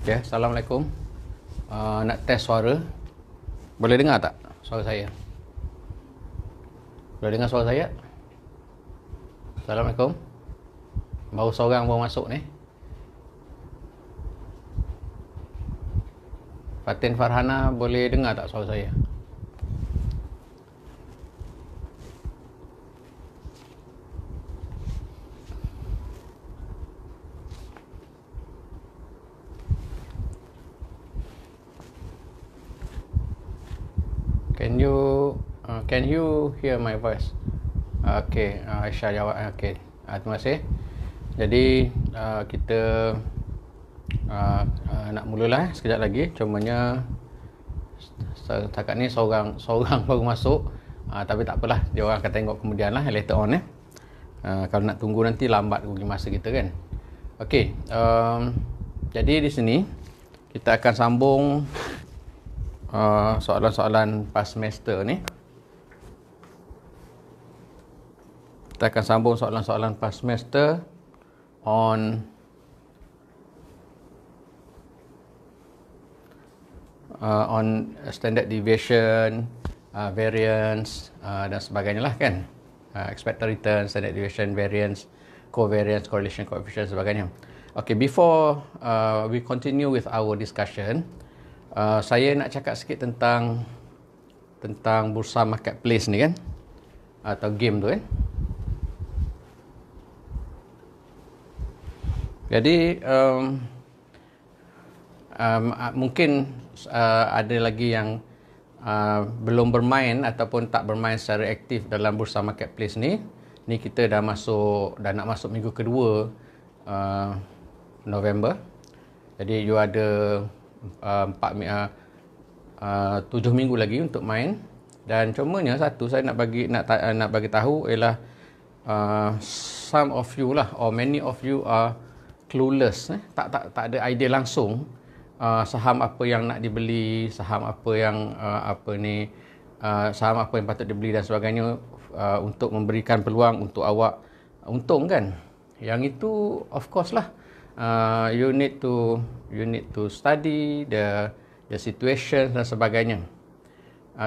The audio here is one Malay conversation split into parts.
Ya, Assalamualaikum. Nak test suara. Boleh dengar tak suara saya? Boleh dengar suara saya? Assalamualaikum. Baru seorang baru masuk ni. Fatin Farhana, boleh dengar tak suara saya? Can you hear my voice? Okey, Aisyah jawab. Okey, terima kasih. Jadi kita nak mulalah sekejap lagi. Cumanya setakat ni seorang baru masuk. Tapi tak apalah, dia orang akan tengok kemudian lah, later on. Kalau nak tunggu nanti lambat pergi masa kita kan. Okey, jadi di sini kita akan sambung soalan-soalan pas semester ni. Kita akan sambung soalan-soalan pas semester on standard deviation, variance dan sebagainya lah kan. Expected return, standard deviation, variance, covariance, correlation coefficient sebagainya. Okay, before we continue with our discussion, saya nak cakap sikit tentang bursa marketplace ni kan, atau game tu kan. Jadi mungkin ada lagi yang belum bermain ataupun tak bermain secara aktif dalam bursa marketplace ni. Ni kita dah nak masuk minggu kedua November. Jadi you ada 7 minggu lagi untuk main. Dan cumanya satu saya nak bagi tahu ialah some of you lah, or many of you are clueless, tak ada idea langsung saham apa yang nak dibeli, saham apa yang saham apa yang patut dibeli dan sebagainya, untuk memberikan peluang untuk awak untung kan. Yang itu of course lah, you need to study the situation dan sebagainya.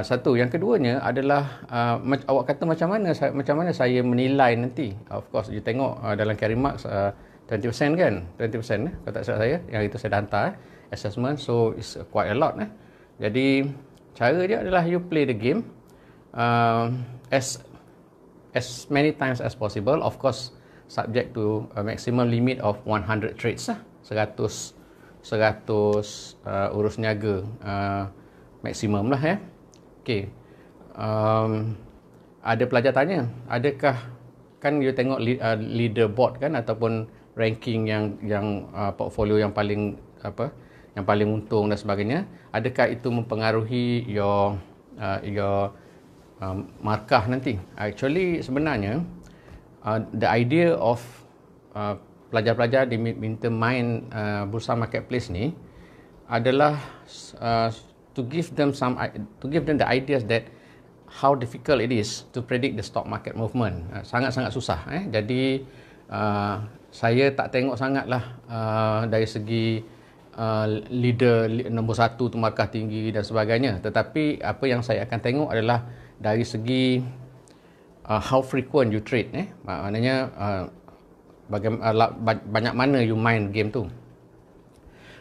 Satu, yang keduanya adalah awak kata macam mana saya menilai nanti. Of course you tengok dalam carry marks 20% kan, 20% kalau tak salah saya, yang itu saya dah hantar assessment, so it's quite a lot. Jadi cara dia adalah you play the game as many times as possible, of course subject to a maximum limit of 100 trades lah, 100 urus niaga maksimum lah ya. Okay, ada pelajar tanya, adakah kan you tengok leaderboard kan, ataupun ranking yang portfolio yang paling untung dan sebagainya, adakah itu mempengaruhi your markah nanti? Actually sebenarnya the idea of pelajar-pelajar diminta main bursa marketplace ni adalah to give them the ideas that how difficult it is to predict the stock market movement. Sangat-sangat susah. Jadi saya tak tengok sangatlah dari segi leader nombor satu tu markah tinggi dan sebagainya. Tetapi apa yang saya akan tengok adalah dari segi how frequent you trade. Maknanya banyak mana you main game tu.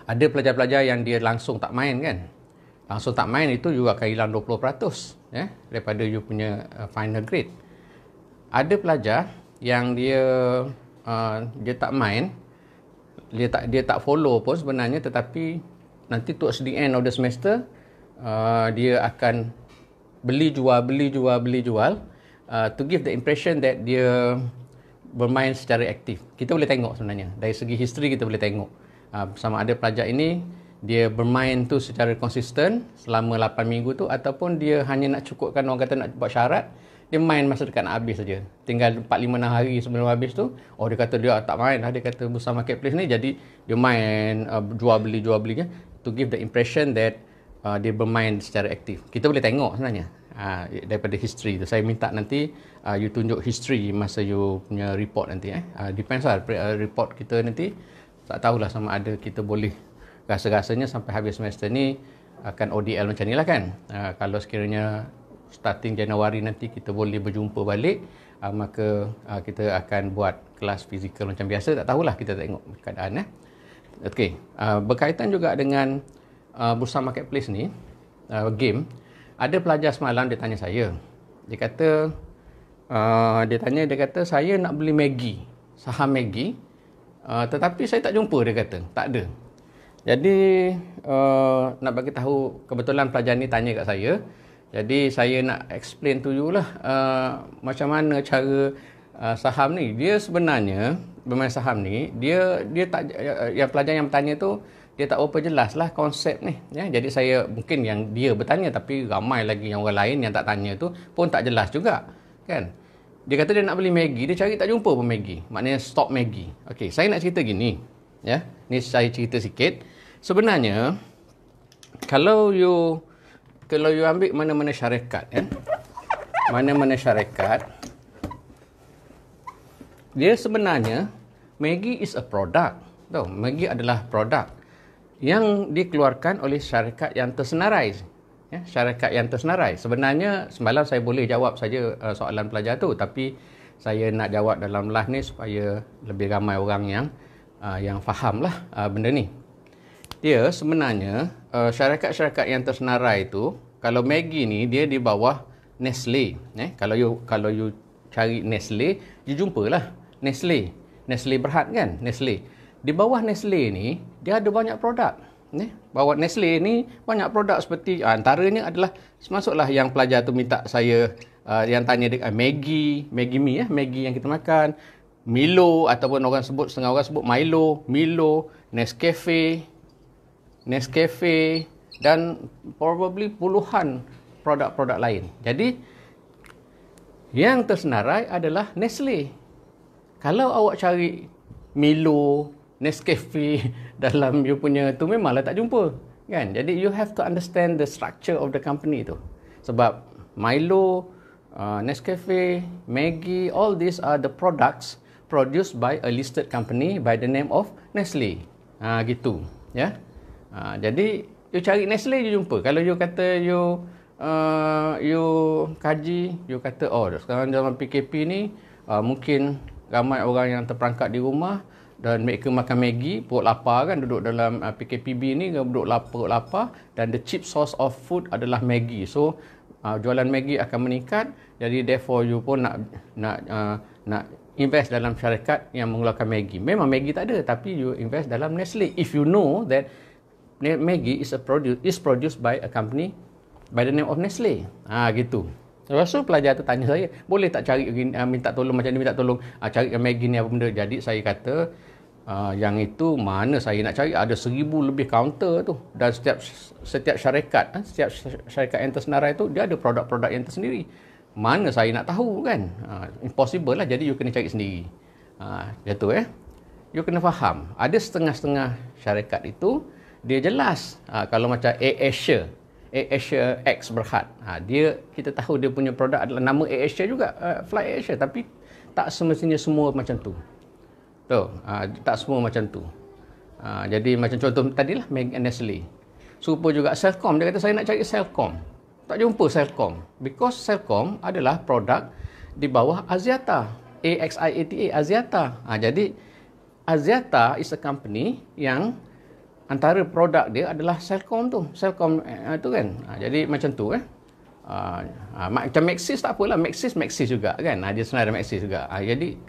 Ada pelajar-pelajar yang dia langsung tak main kan. Langsung tak main itu you akan hilang 20% daripada you punya final grade. Ada pelajar yang dia tak main, dia tak follow pun sebenarnya, tetapi nanti towards the end of the semester dia akan beli jual to give the impression that dia bermain secara aktif. Kita boleh tengok sebenarnya dari segi history, kita boleh tengok sama ada pelajar ini dia bermain tu secara konsisten selama 8 minggu tu, ataupun dia hanya nak cukupkan, orang kata nak buat syarat, dia main masa dekat nak habis saja. Tinggal 4-5-6 hari sebelum habis tu, dia kata dia tak main lah, dia kata bursa marketplace ni, jadi dia main jual beli to give the impression that dia bermain secara aktif. Kita boleh tengok sebenarnya daripada history tu. Saya minta nanti you tunjuk history masa you punya report nanti. Depends lah report kita nanti, tak tahulah sama ada kita boleh rasa-rasanya sampai habis semester ni akan ODL macam ni lah kan. Kalau sekiranya starting Januari nanti kita boleh berjumpa balik, maka kita akan buat kelas fizikal macam biasa. Tak tahulah, kita tengok keadaan. Okey, berkaitan juga dengan Bursa Marketplace ni, game, ada pelajar semalam dia tanya saya. Dia kata, dia kata saya nak beli Maggi, saham Maggi, tetapi saya tak jumpa, dia kata. Tak ada. Jadi, nak bagi tahu, kebetulan pelajar ni tanya kat saya. Jadi, saya nak explain to you lah macam mana cara saham ni. Dia sebenarnya, bermain saham ni, dia tak, yang pelajar yang bertanya tu, dia tak berapa jelas lah konsep ni. Ya? Jadi, saya, mungkin yang dia bertanya, tapi ramai lagi yang orang lain yang tak tanya tu pun tak jelas juga. Kan? Dia kata dia nak beli Maggi, dia cari tak jumpa pun Maggi. Maknanya stok Maggi. Okey, saya nak cerita gini. Ya, ni saya cerita sikit. Sebenarnya, kalau you ambil mana-mana syarikat, mana-mana syarikat, dia sebenarnya, Maggi is a product. Tahu, Maggi adalah produk yang dikeluarkan oleh syarikat yang tersenarai. Ya, syarikat yang tersenarai. Sebenarnya semalam saya boleh jawab saja soalan pelajar tu, tapi saya nak jawab dalam live ni supaya lebih ramai orang yang fahamlah benda ni. Dia sebenarnya syarikat-syarikat yang tersenarai tu, kalau Maggi ni dia di bawah Nestle. Kalau you cari Nestle, you jumpalah Nestle Berhad kan, Nestle. Di bawah Nestle ni dia ada banyak produk. Bawa Nestle ni banyak produk seperti antaranya adalah, masuklah yang pelajar tu minta saya yang tanya dekat Maggi Mi, Maggi yang kita makan, Milo, ataupun setengah orang sebut Milo, Nescafe dan probably puluhan produk-produk lain. Jadi yang tersenarai adalah Nestle. Kalau awak cari Milo, Nescafe dalam you punya tu, memanglah tak jumpa kan. Jadi you have to understand the structure of the company tu. Sebab Milo, Nescafe, Maggi, all these are the products produced by a listed company by the name of Nestle. Gitu ya. Jadi you cari Nestle you jumpa. Kalau you kata you kaji, you kata sekarang dalam PKP ni mungkin ramai orang yang terperangkap di rumah dan mereka makan Maggi, perut lapar kan, duduk dalam PKPB ni, duduk lapar, dan the cheap source of food adalah Maggi. So jualan Maggi akan meningkat. Jadi therefore you pun nak invest dalam syarikat yang mengeluarkan Maggi. Memang Maggi tak ada, tapi you invest dalam Nestle if you know that Maggi is produced by a company by the name of Nestle. Gitu. Lepas tu pelajar tu tanya saya, boleh tak cari, minta tolong macam ni, minta tolong cari Maggi ni apa benda. Jadi saya kata, yang itu mana saya nak cari, ada 1000 lebih kaunter tu, dan setiap syarikat yang tersenarai tu dia ada produk-produk yang tersendiri. Mana saya nak tahu kan? Impossible lah. Jadi you kena cari sendiri. Gitu you kena faham. Ada setengah-setengah syarikat itu dia jelas. Kalau macam AirAsia X Berhad, kita tahu dia punya produk adalah nama AirAsia juga, Fly AirAsia, tapi tak semestinya semua macam tu. Tak semua macam tu. Jadi macam contoh tadilah Nestle. Serupa juga Celcom, dia kata saya nak cari Celcom. Tak jumpa Celcom, because Celcom adalah produk di bawah Axiata, Axiata. Jadi Axiata is a company yang antara produk dia adalah Celcom tu. Celcom tu kan. Jadi macam tu macam Maxis tak apalah, Maxis juga kan. Dia sebenarnya Maxis juga. Jadi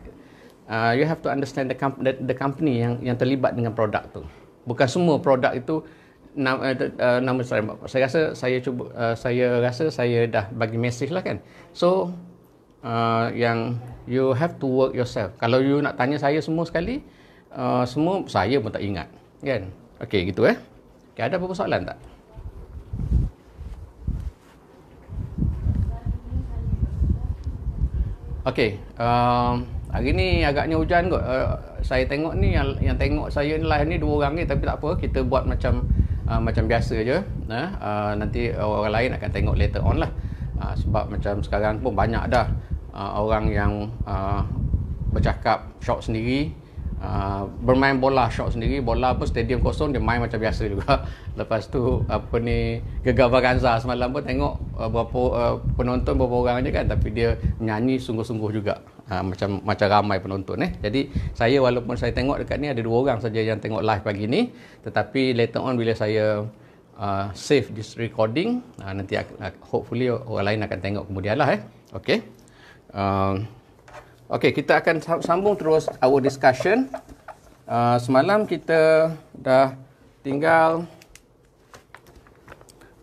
you have to understand the company yang terlibat dengan produk tu. Bukan semua produk itu nama saya rasa saya dah bagi mesej lah kan. So yang you have to work yourself. Kalau you nak tanya saya semua sekali, semua saya pun tak ingat kan. Okey, gitu Okay, ada apa-apa soalan tak? Okey, hari ni agaknya hujan kot. Saya tengok ni yang tengok saya ni live ni 2 orang ni, tapi tak apa, kita buat macam biasa je. Nanti orang lain akan tengok later on lah. Sebab macam sekarang pun banyak dah orang yang bercakap shop sendiri, bermain bola shot sendiri. Bola pun stadium kosong, dia main macam biasa juga. Lepas tu Gegar Vaganza semalam pun tengok berapa penonton, berapa orang je kan, tapi dia menyanyi sungguh-sungguh juga. Macam ramai penonton. Jadi saya, walaupun saya tengok dekat ni ada 2 orang saja yang tengok live pagi ni, tetapi later on bila saya save this recording, nanti hopefully orang lain akan tengok kemudian lah. Okay. Okay, kita akan sambung terus our discussion. Semalam kita dah tinggal,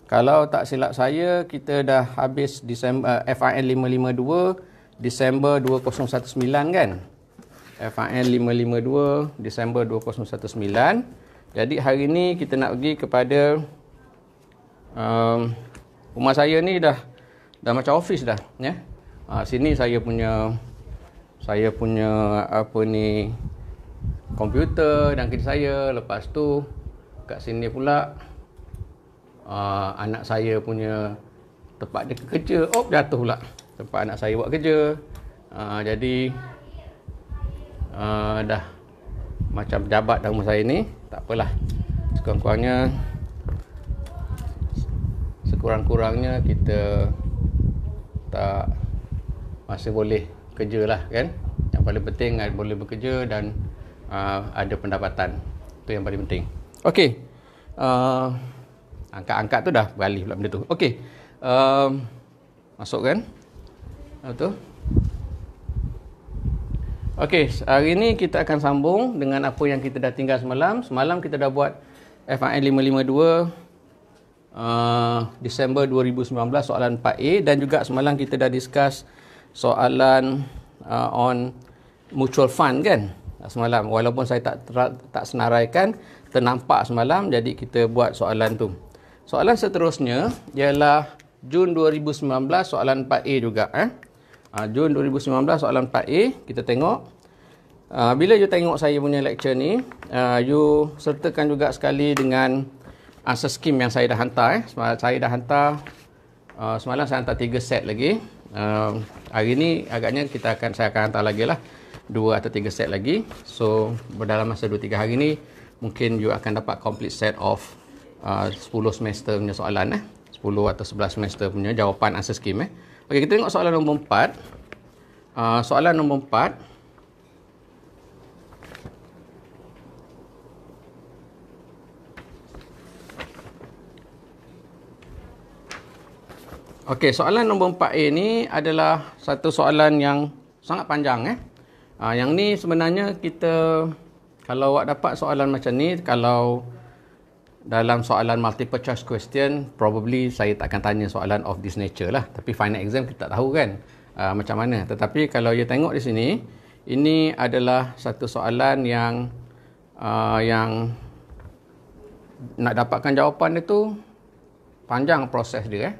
kalau tak silap saya, kita dah habis Disember, FIN 552 Disember 2019 kan. FIN 552 Disember 2019. Jadi hari ni kita nak pergi kepada rumah saya ni dah macam office dah ya. Sini saya punya komputer dan kerja saya. Lepas tu kat sini pula anak saya punya tempat dia kerja. Jatuh pula tempat anak saya buat kerja. Jadi dah macam pejabat dalam rumah saya ni. Tak apalah, sekurang-kurangnya kita tak masih boleh kerja lah kan. Yang paling penting boleh bekerja dan ada pendapatan. Itu yang paling penting. Okey. Angkat-angkat tu dah beralih pula benda tu. Okey. Masuk kan? Betul? Okey, hari ni kita akan sambung dengan apa yang kita dah tinggal semalam. Semalam kita dah buat FIN 552 Disember 2019 soalan 4A, dan juga semalam kita dah discuss soalan on mutual fund kan semalam, walaupun saya tak senaraikan, ternampak semalam, jadi kita buat soalan tu. Soalan seterusnya ialah Jun 2019 soalan 4A juga. Jun 2019 soalan 4A, kita tengok. Bila you tengok saya punya lecture ni, you sertakan juga sekali dengan answer scheme yang saya dah hantar. Saya dah hantar semalam, saya hantar 3 set lagi. Hari ni agaknya saya akan hantar lagi lah 2 atau 3 set lagi. So dalam masa 2-3 hari ni mungkin you akan dapat complete set of 10 semester punya soalan 10 atau 11 semester punya jawapan answer scheme. Okey, kita tengok soalan nombor 4. Soalan nombor 4. Okey, soalan nombor 4A ni adalah satu soalan yang sangat panjang. Yang ni sebenarnya kita, kalau awak dapat soalan macam ni, kalau dalam soalan multiple choice question, probably saya tak akan tanya soalan of this nature lah. Tapi final exam kita tak tahu kan macam mana. Tetapi kalau you tengok di sini, ini adalah satu soalan yang nak dapatkan jawapan dia tu panjang proses dia.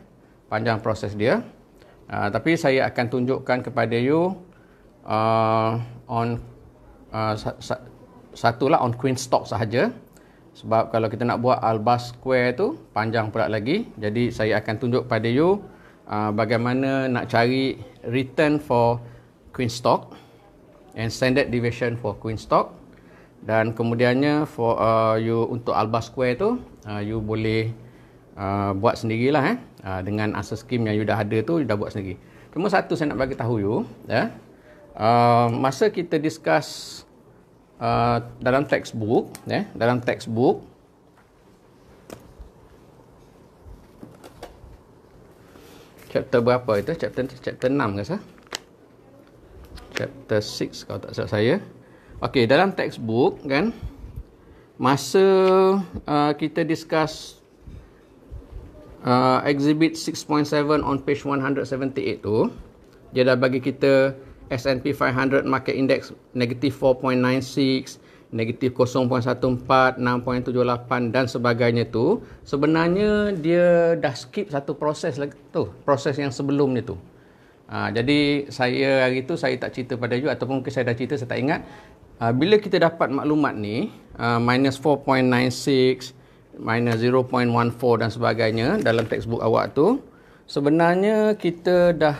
Tapi saya akan tunjukkan kepada you satulah on Queen Stock sahaja. Sebab kalau kita nak buat Albas Square tu panjang pula lagi. Jadi saya akan tunjuk pada you bagaimana nak cari return for Queen Stock and standard deviation for Queen Stock. Dan kemudiannya for you untuk Albas Square tu you boleh buat sendirilah dengan answer scheme yang you dah ada tu, you dah buat sendiri. Cuma satu saya nak bagi tahu you masa kita discuss dalam textbook chapter berapa itu? Chapter 6 ke sah? Chapter 6 kalau tak salah saya. Okey, dalam textbook kan, masa kita discuss exhibit 6.7 on page 178 tu, dia dah bagi kita S&P 500 market index negatif 4.96, negatif 0.14, 6.78 dan sebagainya tu. Sebenarnya dia dah skip satu proses lagi tu, proses yang sebelum ni tu. Jadi saya hari tu saya tak cerita pada you, ataupun mungkin saya dah cerita, saya tak ingat. Bila kita dapat maklumat ni, minus 4.96, minus 0.14 dan sebagainya dalam textbook awak tu, sebenarnya kita dah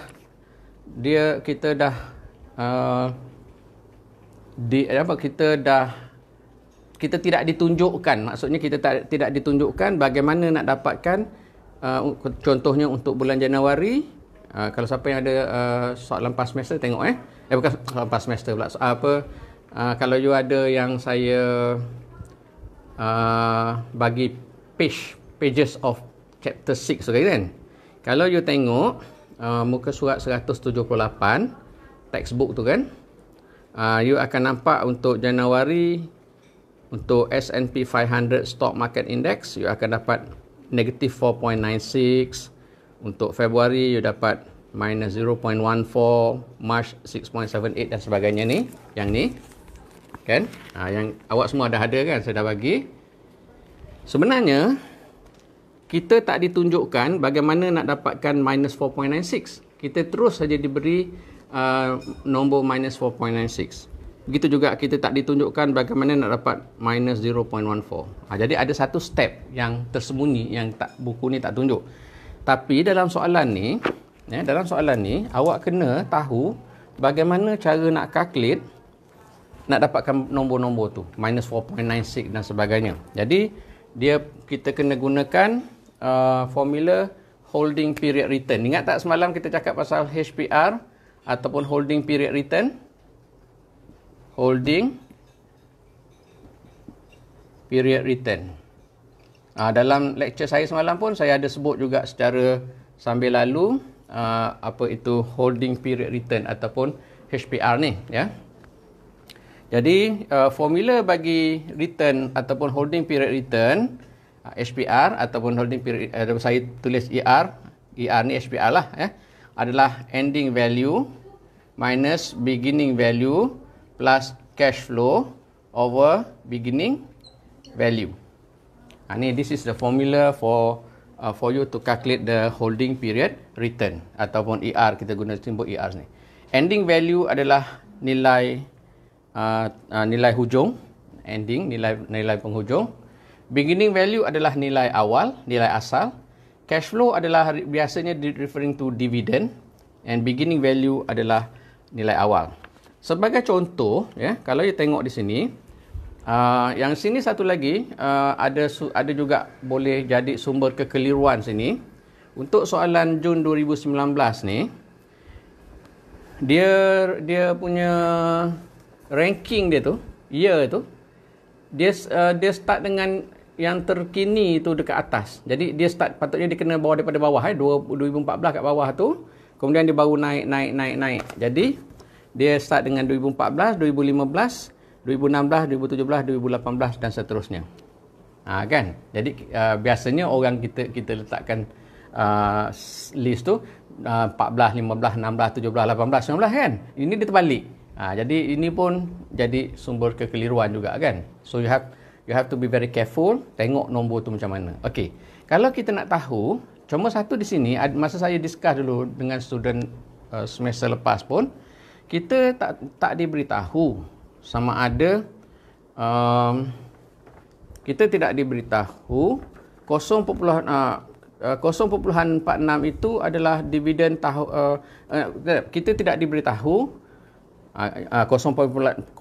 kita tidak ditunjukkan, maksudnya kita tidak ditunjukkan bagaimana nak dapatkan contohnya untuk bulan Januari. Kalau siapa yang ada soalan past semester tengok bukan soalan past semester pula, kalau you ada yang saya bagi pages of chapter 6 kan, kalau you tengok muka surat 178 textbook tu kan, you akan nampak untuk Januari, untuk S&P 500 Stock Market Index, you akan dapat negative 4.96. Untuk Februari, you dapat minus 0.14. March 6.78 dan sebagainya ni. Yang ni. Kan? Yang awak semua dah ada kan? Saya dah bagi. Sebenarnya, kita tak ditunjukkan bagaimana nak dapatkan minus 4.96. Kita terus saja diberi nombor minus 4.96. Begitu juga kita tak ditunjukkan bagaimana nak dapat minus 0.14. Jadi ada satu step yang tersembunyi yang buku ni tak tunjuk. Tapi dalam soalan ni, awak kena tahu bagaimana cara nak calculate, nak dapatkan nombor-nombor tu, minus 4.96 dan sebagainya. Jadi kita kena gunakan formula holding period return. Ingat tak semalam kita cakap pasal HPR ataupun holding period return? Holding period return. Dalam lecture saya semalam pun saya ada sebut juga secara sambil lalu apa itu holding period return ataupun HPR ni ya. Jadi formula bagi return ataupun holding period return HPR ataupun holding period saya tulis ER ni HPR lah ya, adalah ending value minus beginning value plus cash flow over beginning value. This is the formula for you to calculate the holding period return ataupun ER, kita guna simbol ER ni. Ending value adalah nilai hujung, ending nilai penghujung. Beginning value adalah nilai awal, nilai asal. Cash flow adalah biasanya referring to dividend, and beginning value adalah nilai awal. Sebagai contoh ya, kalau you tengok di sini, yang sini satu lagi ada juga boleh jadi sumber kekeliruan sini. Untuk soalan Jun 2019 ni, dia punya ranking dia tu, year tu, dia start dengan yang terkini tu dekat atas. Jadi dia patutnya dia kena bawa daripada bawah 2014 kat bawah tu, kemudian dia baru naik. Jadi dia start dengan 2014, 2015, 2016, 2017, 2018 dan seterusnya. Kan? Jadi biasanya orang kita letakkan list tu 14, 15, 16, 17, 18, 19 kan? Ini dia terbalik. Jadi ini pun jadi sumber kekeliruan juga kan? So you have to be very careful, tengok nombor tu macam mana. Okey. Kalau kita nak tahu, cuma satu di sini masa saya discuss dulu dengan student semester lepas pun, kita tak diberitahu sama ada kita tidak diberitahu 0.46 itu adalah dividen kita tidak diberitahu 0.46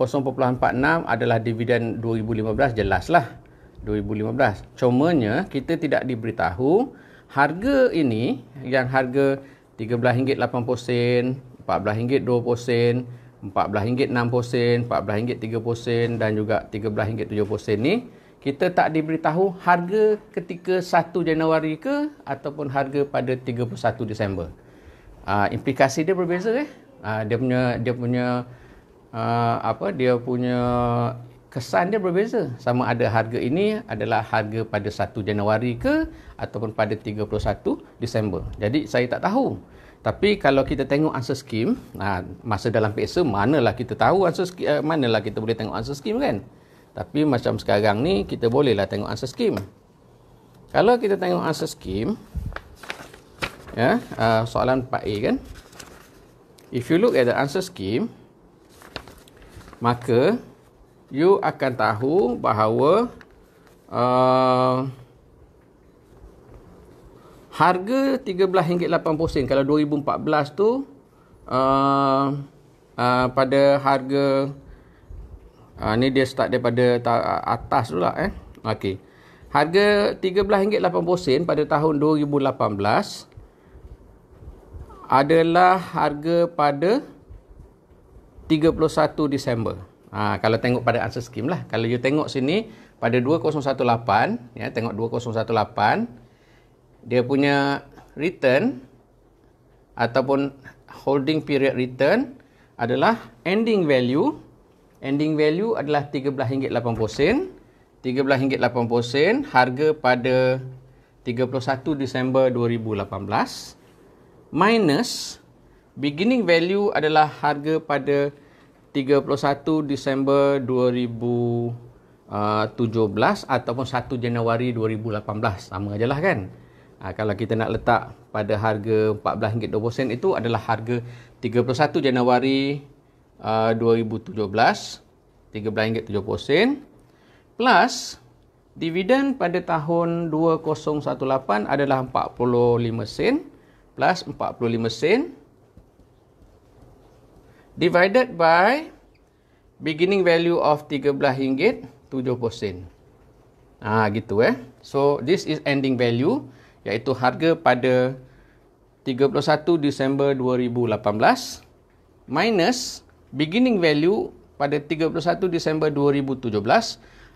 adalah dividen 2015, jelaslah 2015. Cumanya kita tidak diberitahu harga ini, yang harga RM13.80, RM14.20, RM14.60, RM14.30 dan juga RM13.70 ni, kita tak diberitahu harga ketika 1 Januari ke ataupun harga pada 31 Disember. Implikasi dia berbeza dia punya kesan dia berbeza. Sama ada harga ini adalah harga pada 1 Januari ke ataupun pada 31 Disember. Jadi saya tak tahu. Tapi kalau kita tengok answer scheme, masa dalam PSA manalah kita tahu answer scheme, manalah kita boleh tengok answer scheme kan. Tapi macam sekarang ni kita bolehlah tengok answer scheme. Kalau kita tengok answer scheme, ya, soalan 4A kan. If you look at the answer scheme, maka you akan tahu bahawa harga RM13.80 kalau 2014 tu pada harga Ni dia start daripada atas dulu lah. Okey. Harga RM13.80 pada tahun 2018 adalah harga pada 31 Disember. Kalau tengok pada answer scheme lah. Kalau you tengok sini pada 2018, ya, tengok 2018, dia punya return ataupun holding period return adalah ending value. Ending value adalah RM13.80. RM13.80 harga pada 31 Disember 2018 minus beginning value adalah harga pada 31 Disember 2017 ataupun 1 Januari 2018. Sama aja lah kan. Kalau kita nak letak pada harga RM14.20 itu adalah harga 31 Januari 2017, RM13.70 plus dividen pada tahun 2018 adalah 45 sen plus 45 sen divided by beginning value of RM13.70. Gitu So this is ending value, iaitu harga pada 31 Disember 2018 minus beginning value pada 31 Disember 2017,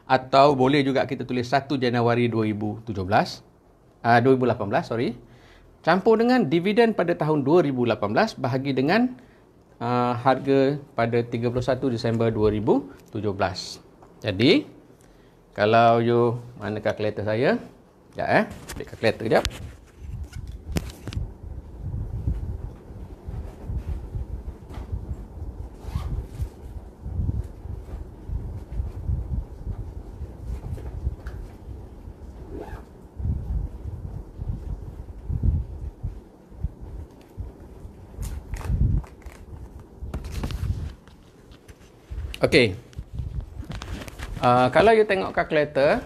atau boleh juga kita tulis 1 Januari 2018 campur dengan dividen pada tahun 2018 bahagi dengan harga pada 31 Disember 2017. Jadi kalau you, mana kalkulator saya? Sekejap ambil kalkulator sekejap. Okey. Kalau you tengok kalkulator,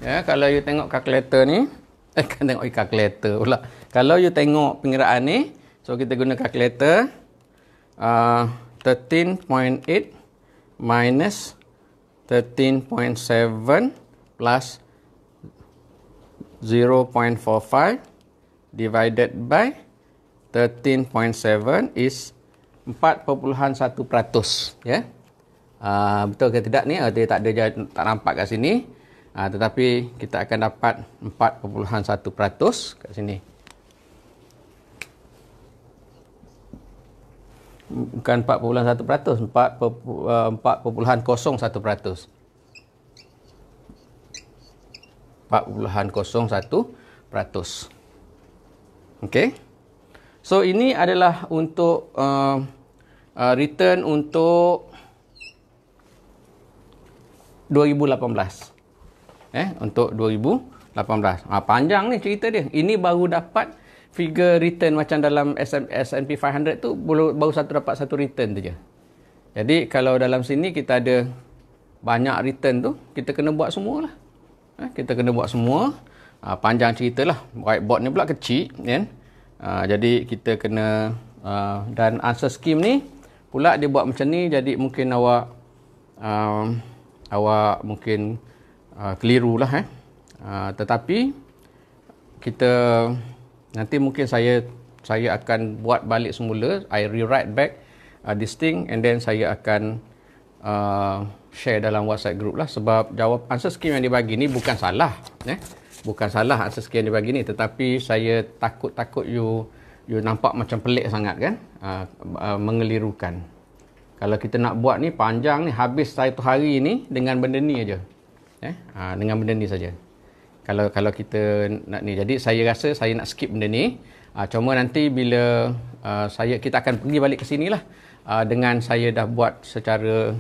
ya, kalau you tengok kalkulator ni, tengok kalkulator pula. Kalau you tengok pengiraan ni, so kita guna kalkulator 13.8 minus 13.7 plus 0.45 divided by 13.7 is 4.1%, ya. Betul ke tidak ni? Dia tak nampak kat sini. Tetapi kita akan dapat 4.1% kat sini. Bukan 4.1%, 4.01%. 4.01%. Okey. So ini adalah untuk return untuk 2018. Untuk 2018. Panjang ni cerita dia. Ini baru dapat figure return macam dalam S&P 500 tu baru dapat satu return tu je. Jadi kalau dalam sini kita ada banyak return tu, kita kena buat semualah. Kita kena buat semua. Panjang cerita lah. Whiteboard ni pula kecil, kan? Jadi kita kena dan answer scheme ni pula dia buat macam ni, jadi mungkin awak mungkin keliru lah. Tetapi kita nanti mungkin saya akan buat balik semula. I rewrite back this thing and then saya akan share dalam WhatsApp group lah. Sebab jawab answer scheme yang dibagi ni bukan salah. Bukan salah answer scheme yang dibagi ni, tetapi saya takut you nampak macam pelik sangat kan, mengelirukan. Kalau kita nak buat ni panjang ni, habis satu hari ni dengan benda ni aja. Dengan benda ni saja. Kalau kita nak ni, jadi saya rasa saya nak skip benda ni. Cuma nanti bila kita akan pergi balik ke sini lah, dengan saya dah buat secara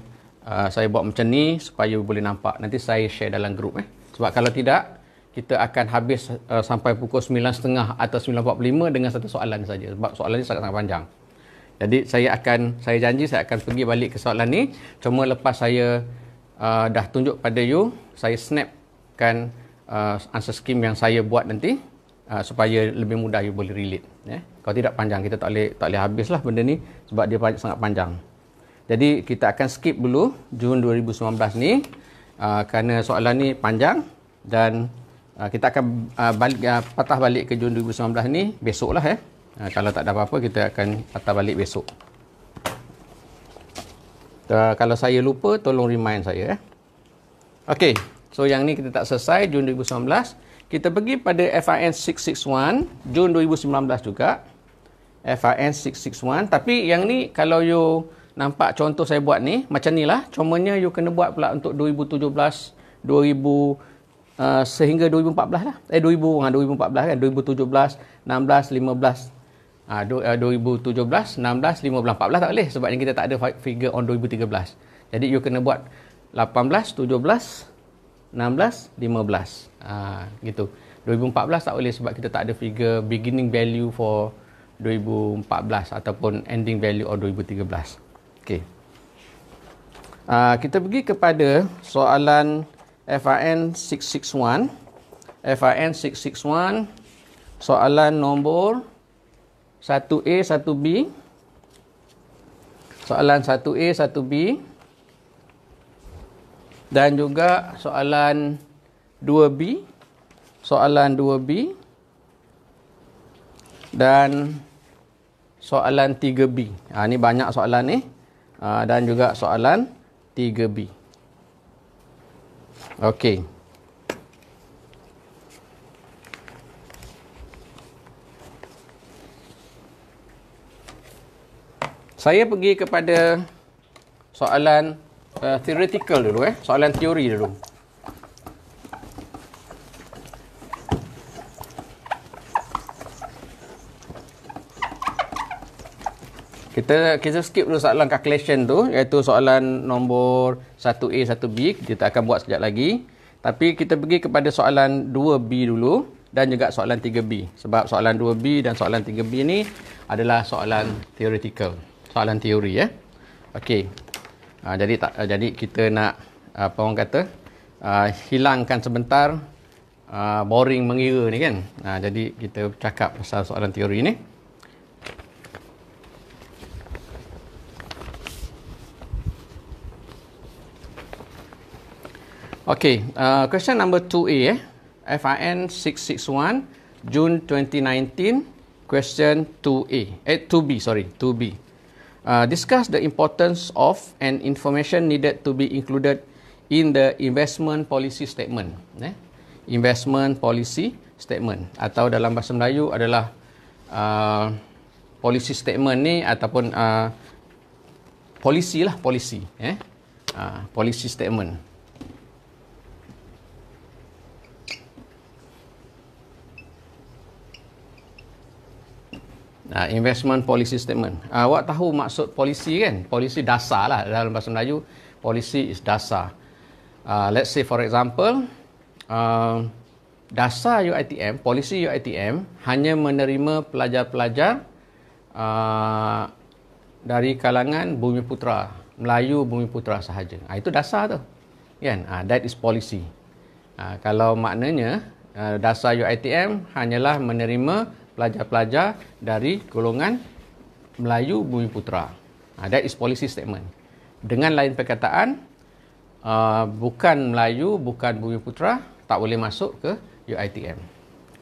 saya buat macam ni supaya boleh nampak. Nanti saya share dalam grup. Sebab kalau tidak, kita akan habis sampai pukul 9.30 atau 9.45 dengan satu soalan saja. Sebab soalan ni sangat-sangat panjang. Jadi saya janji saya akan pergi balik ke soalan ni. Cuma lepas saya dah tunjuk pada you, saya snapkan answer scheme yang saya buat nanti, supaya lebih mudah you boleh relate. Kalau tidak panjang, kita tak boleh habislah benda ni sebab dia sangat panjang. Jadi kita akan skip dulu Jun 2019 ni kerana soalan ni panjang dan kita akan patah balik ke Jun 2019 ni besok lah kalau tak ada apa-apa kita akan patah balik besok. Kalau saya lupa tolong remind saya Okey, so yang ni kita tak selesai Jun 2019. Kita pergi pada FIN 661 Jun 2019 juga. FIN 661 tapi yang ni kalau you nampak contoh saya buat ni macam ni lah, cumanya you kena buat pula untuk 2017 sehingga 2014 lah 2014 kan 2017 16 15 2017 16 15 14 tak boleh sebab kita tak ada figure on 2013. Jadi you kena buat 18 17 16 15 gitu. 2014 tak boleh sebab kita tak ada figure beginning value for 2014 ataupun ending value of 2013. Okey. Kita pergi kepada soalan FIN 661. FIN 661 soalan nombor 1A 1B. Soalan 1A 1B dan juga soalan 2B. Soalan 2B dan soalan 3B. Ni banyak soalan ni. Dan juga soalan 3B. Okey. Saya pergi kepada soalan theoretical dulu soalan teori dulu. Kita skip dulu soalan calculation tu, iaitu soalan nombor 1A 1B, kita akan buat sekejap lagi. Tapi kita pergi kepada soalan 2B dulu dan juga soalan 3B. Sebab soalan 2B dan soalan 3B ni adalah soalan theoretical, soalan teori Okey. Jadi kita nak apa orang kata hilangkan sebentar boring mengira ni kan. Jadi kita cakap pasal soalan teori ni. Okay, question number 2A FIN 661 June 2019 question 2B. Discuss the importance of and information needed to be included in the investment policy statement. Investment policy statement atau dalam bahasa Melayu adalah policy statement ni ataupun policy policy statement. Investment policy statement. Awak tahu maksud polisi kan? Polisi dasar lah dalam bahasa Melayu. Polisi is dasar. Let's say for example, dasar UiTM, polisi UiTM hanya menerima pelajar-pelajar dari kalangan Bumiputera, Melayu Bumiputera sahaja. Itu dasar tu. Kan? That is policy. Kalau maknanya dasar UiTM hanyalah menerima pelajar-pelajar dari golongan Melayu Bumiputera. That is policy statement. Dengan lain perkataan, bukan Melayu, bukan Bumiputera tak boleh masuk ke UiTM.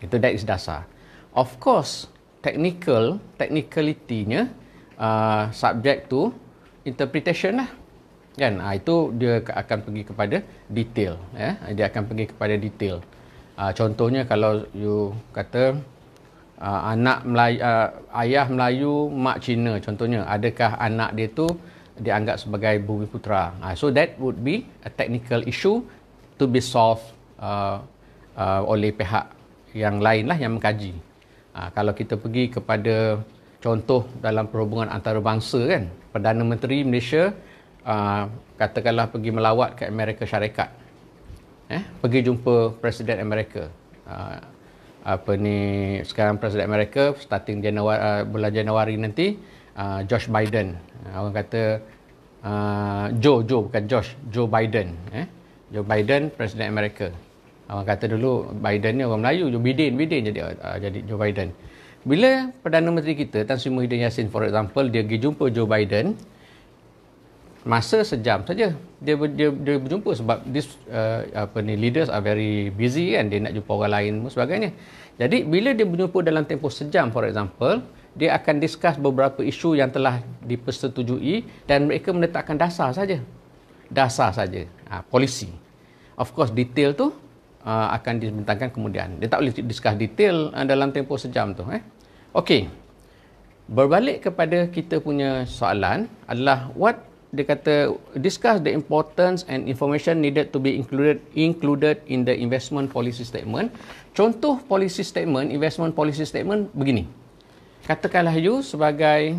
Itu that is dasar. Of course, technicality-nya subject to interpretation lah. Kan? Itu dia akan pergi kepada detail. Dia akan pergi kepada detail. Contohnya kalau you kata anak Melayu, ayah Melayu, mak Cina contohnya, adakah anak dia tu dianggap sebagai Bumiputera? So that would be a technical issue to be solved oleh pihak yang lain lah yang mengkaji. Kalau kita pergi kepada contoh dalam perhubungan antarabangsa kan, Perdana Menteri Malaysia katakanlah pergi melawat ke Amerika Syarikat, pergi jumpa Presiden Amerika. Sekarang Presiden Amerika starting bulan Januari nanti, Josh Biden. Orang kata Joe Biden. Joe Biden Presiden Amerika. Orang kata dulu Biden ni orang Melayu, Joe Biden jadi Joe Biden. Bila Perdana Menteri kita Tan Sri Muhyiddin Yassin for example dia pergi jumpa Joe Biden, masa sejam saja dia berjumpa, sebab leaders are very busy kan, dia nak jumpa orang lain dan sebagainya. Jadi bila dia berjumpa dalam tempoh sejam, for example, dia akan discuss beberapa isu yang telah dipersetujui dan mereka meletakkan dasar saja, polisi. Of course detail tu akan dibentangkan kemudian. Dia tak boleh discuss detail dalam tempoh sejam tu. Okey, berbalik kepada kita punya soalan adalah what dia kata, discuss the importance and information needed to be included in the investment policy statement. Contoh policy statement, investment policy statement begini. Katakanlah you sebagai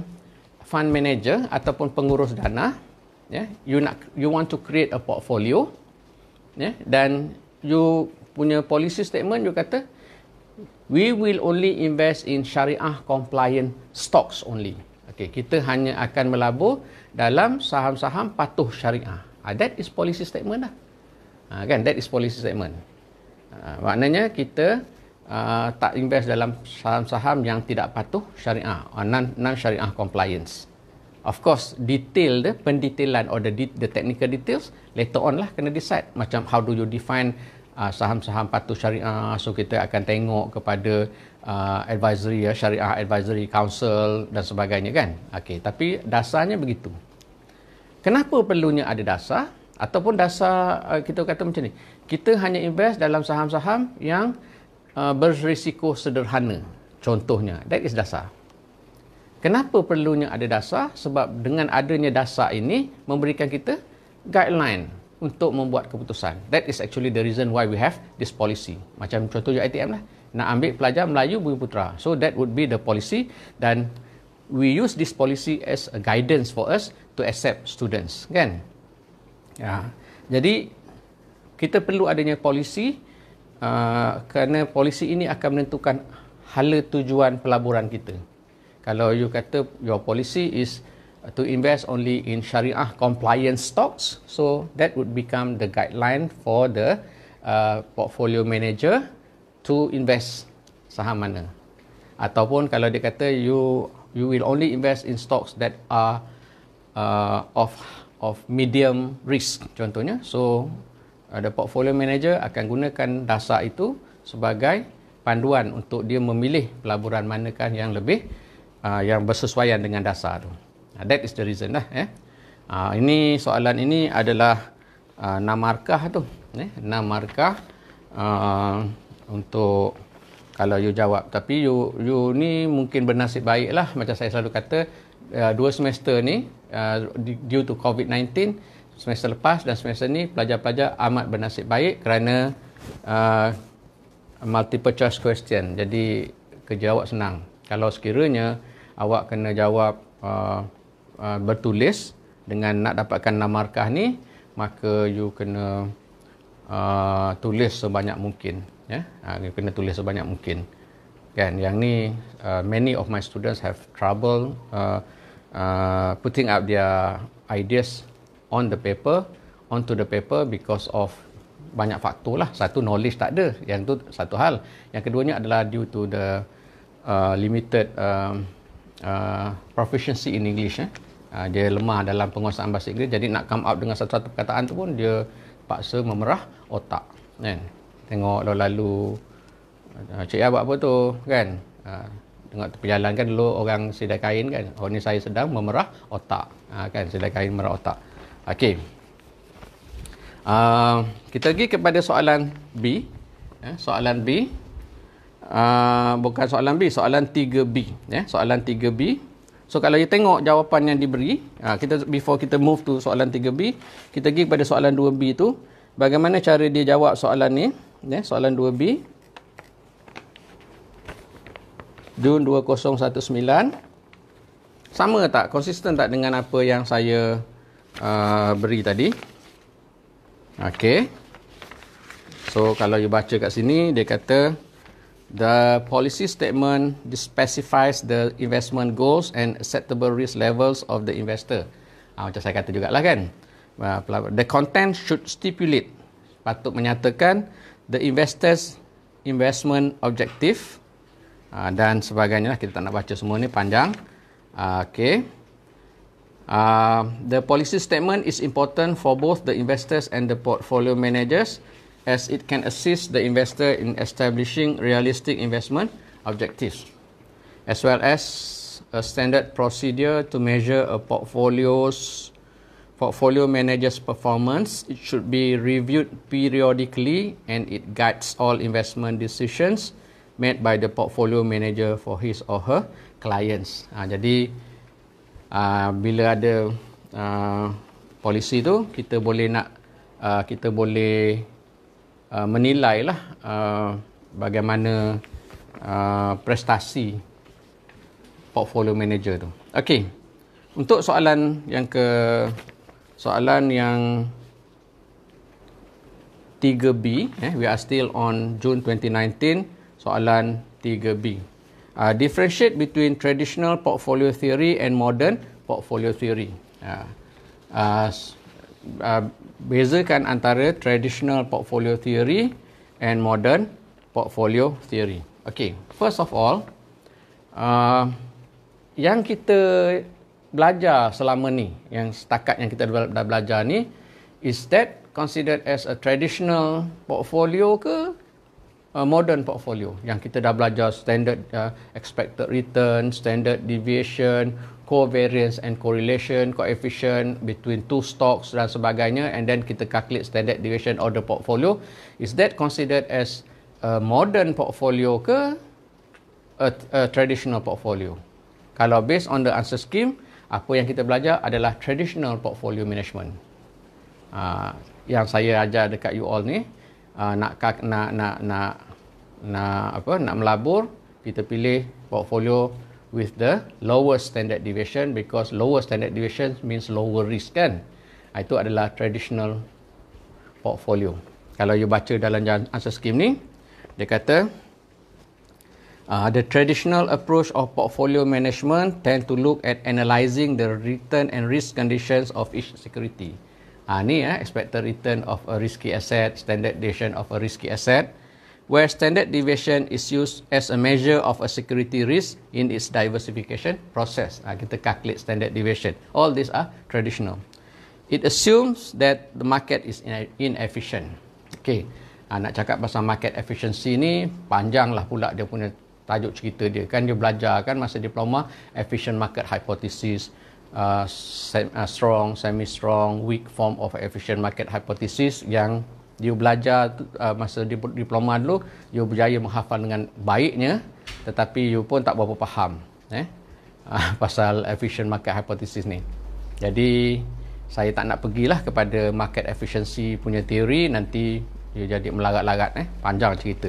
fund manager ataupun pengurus dana, you want to create a portfolio, dan you punya policy statement you kata we will only invest in syariah compliant stocks only. Okay, kita hanya akan melabur dalam saham-saham patuh syariah. That is policy statement dah. Kan, that is policy statement. Maknanya kita tak invest dalam saham-saham yang tidak patuh syariah, non-syariah compliance. Of course, pendetailan or the technical details later on lah kena decide. Macam how do you define saham-saham patuh syariah. So kita akan tengok kepada advisory, syariah advisory council dan sebagainya kan. Okey, tapi dasarnya begitu. Kenapa perlunya ada dasar? Ataupun dasar kita kata macam ni, kita hanya invest dalam saham-saham yang berisiko sederhana. Contohnya, that is dasar. Kenapa perlunya ada dasar? Sebab dengan adanya dasar ini memberikan kita guideline untuk membuat keputusan. That is actually the reason why we have this policy. Macam contoh UiTM lah, nak ambil pelajar Melayu Bumi Putera. So that would be the policy, dan we use this policy as a guidance for us to accept students, kan? Ya. Jadi kita perlu adanya polisi kerana polisi ini akan menentukan hala tujuan pelaburan kita. Kalau you kata your policy is to invest only in syariah compliant stocks, so that would become the guideline for the portfolio manager to invest saham mana. Ataupun kalau dia kata you will only invest in stocks that are of medium risk contohnya, so the portfolio manager akan gunakan dasar itu sebagai panduan untuk dia memilih pelaburan manakah yang lebih yang bersesuaian dengan dasar tu. That is the reason lah. Ini soalan ini adalah 6 markah tu, 6 markah untuk kalau you jawab. Tapi you ni mungkin bernasib baik lah, macam saya selalu kata, 2 semester ni due to COVID-19, semester lepas dan semester ni pelajar-pelajar amat bernasib baik kerana multiple choice question. Jadi kerja awak senang. Kalau sekiranya awak kena jawab bertulis dengan nak dapatkan 6 markah ni, maka you kena tulis sebanyak mungkin, you kena tulis sebanyak mungkin. Kan, yang ni many of my students have trouble putting up their ideas onto the paper because of banyak faktor lah. Satu, knowledge tak ada, yang tu satu hal. Yang keduanya adalah due to the limited proficiency in English. Dia lemah dalam penguasaan bahasa Inggeris, jadi nak come out dengan satu-satu perkataan tu pun dia paksa memerah otak, kan. Tengok lalu cik ya buat apa tu, kan. Tengok tepi jalan kan dulu orang sedai kain kan, oh ni saya sedang memerah otak, kan, sedai kain memerah otak. Okey, kita pergi kepada soalan B. Soalan B, bukan soalan B, soalan 3B. Soalan 3B. So kalau you tengok jawapan yang diberi, before kita move to soalan 3B, kita pergi kepada soalan 2B tu. Bagaimana cara dia jawab soalan ni? Soalan 2B, Jun 2019. Sama tak? Konsisten tak dengan apa yang saya beri tadi? Okey. So kalau you baca kat sini, dia kata the policy statement specifies the investment goals and acceptable risk levels of the investor. Macam saya kata jugalah kan. The content should stipulate, patut menyatakan the investor's investment objective dan sebagainya. Kita tak nak baca semua ni, panjang. Okey. The policy statement is important for both the investors and the portfolio managers, as it can assist the investor in establishing realistic investment objectives, as well as a standard procedure to measure a portfolio manager's performance. It should be reviewed periodically, and it guides all investment decisions made by the portfolio manager for his or her clients. Jadi bila ada polisi tu, kita boleh menilai lah bagaimana prestasi portfolio manager tu. Okey. Untuk soalan yang 3B, we are still on June 2019. Soalan 3B. Differentiate between traditional portfolio theory and modern portfolio theory. Bezakan antara traditional portfolio theory and modern portfolio theory. Okay, first of all, yang kita belajar selama ni, yang setakat yang kita dah belajar ni, is that considered as a traditional portfolio ke modern portfolio? Yang kita dah belajar standard expected return, standard deviation, covariance and correlation coefficient between two stocks dan sebagainya, and then kita calculate standard deviation of the portfolio. Is that considered as a modern portfolio ke a traditional portfolio? Kalau based on the answer scheme, apa yang kita belajar adalah traditional portfolio management. Yang saya ajar dekat you all ni, nak melabur, kita pilih portfolio with the lower standard deviation, because lower standard deviation means lower risk kan. Itu adalah traditional portfolio. Kalau you baca dalam answer scheme ni, dia kata the traditional approach of portfolio management tend to look at analysing the return and risk conditions of each security. Ni expected return of a risky asset, standard deviation of a risky asset, where standard deviation is used as a measure of a security risk in its diversification process. Kita calculate standard deviation. All these are traditional. It assumes that the market is inefficient. Okay. Nak cakap pasal market efficiency ni, panjang lah pula dia punya tajuk cerita dia. Kan dia belajar kan masa diploma, efficient market hypothesis, strong, semi-strong, weak form of efficient market hypothesis, yang you belajar masa diploma dulu, you berjaya menghafal dengan baiknya, tetapi you pun tak berapa faham pasal efficient market hypothesis ni. Jadi saya tak nak pergilah kepada market efficiency punya teori, nanti you jadi melarat-larat, panjang cerita.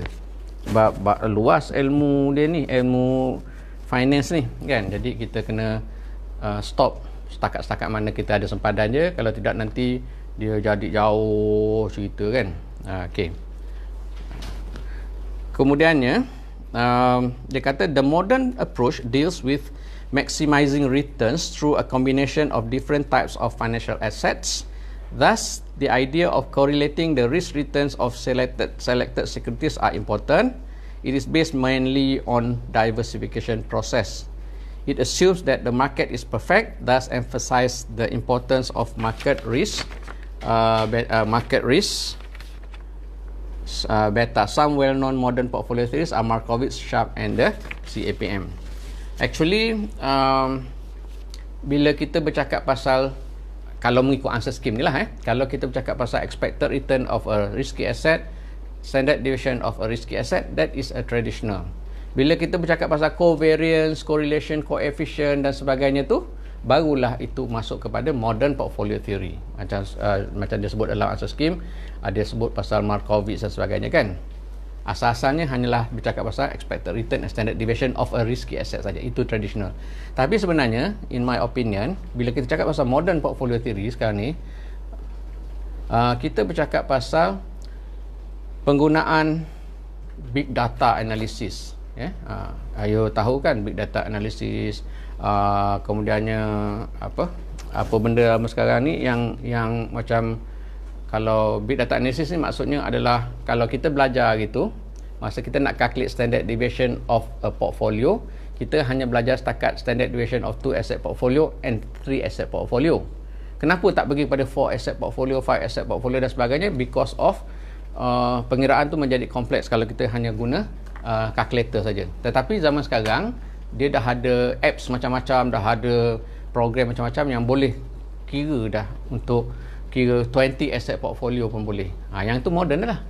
Sebab luas ilmu dia ni, ilmu finance ni kan. Jadi kita kena stop setakat-setakat mana kita ada sempadan je, kalau tidak nanti dia jadi jauh cerita kan. Okey. Kemudiannya dia kata the modern approach deals with maximizing returns through a combination of different types of financial assets. Thus, the idea of correlating the risk returns of selected securities are important. It is based mainly on diversification process. It assumes that the market is perfect, thus emphasize the importance of market risk. Beta. Some well-known modern portfolio theories are Markowitz, Sharpe, and the CAPM. Actually, bila kita bercakap pasal, kalau mengikut answer scheme ni lah, kalau kita bercakap pasal expected return of a risky asset, standard deviation of a risky asset, that is a traditional. Bila kita bercakap pasal covariance, correlation coefficient dan sebagainya tu, barulah itu masuk kepada modern portfolio theory. Macam dia sebut dalam answer scheme, dia sebut pasal Markowitz dan sebagainya kan. Asal-asalnya hanyalah bercakap pasal expected return and standard deviation of a risky asset saja. Itu traditional. Tapi sebenarnya, in my opinion, bila kita cakap pasal modern portfolio theory sekarang ni, kita bercakap pasal penggunaan big data analysis. You tahu kan big data analysis, kemudiannya apa benda sekarang ni yang macam, kalau big data analysis ni maksudnya adalah kalau kita belajar gitu, masa kita nak calculate standard deviation of a portfolio, kita hanya belajar setakat standard deviation of 2 asset portfolio and 3 asset portfolio. Kenapa tak pergi pada 4 asset portfolio, 5 asset portfolio dan sebagainya? Because of pengiraan tu menjadi kompleks kalau kita hanya guna calculator saja. Tetapi zaman sekarang dia dah ada apps macam-macam, dah ada program macam-macam yang boleh kira dah untuk kira 20 asset portfolio pun boleh. Yang tu modern lah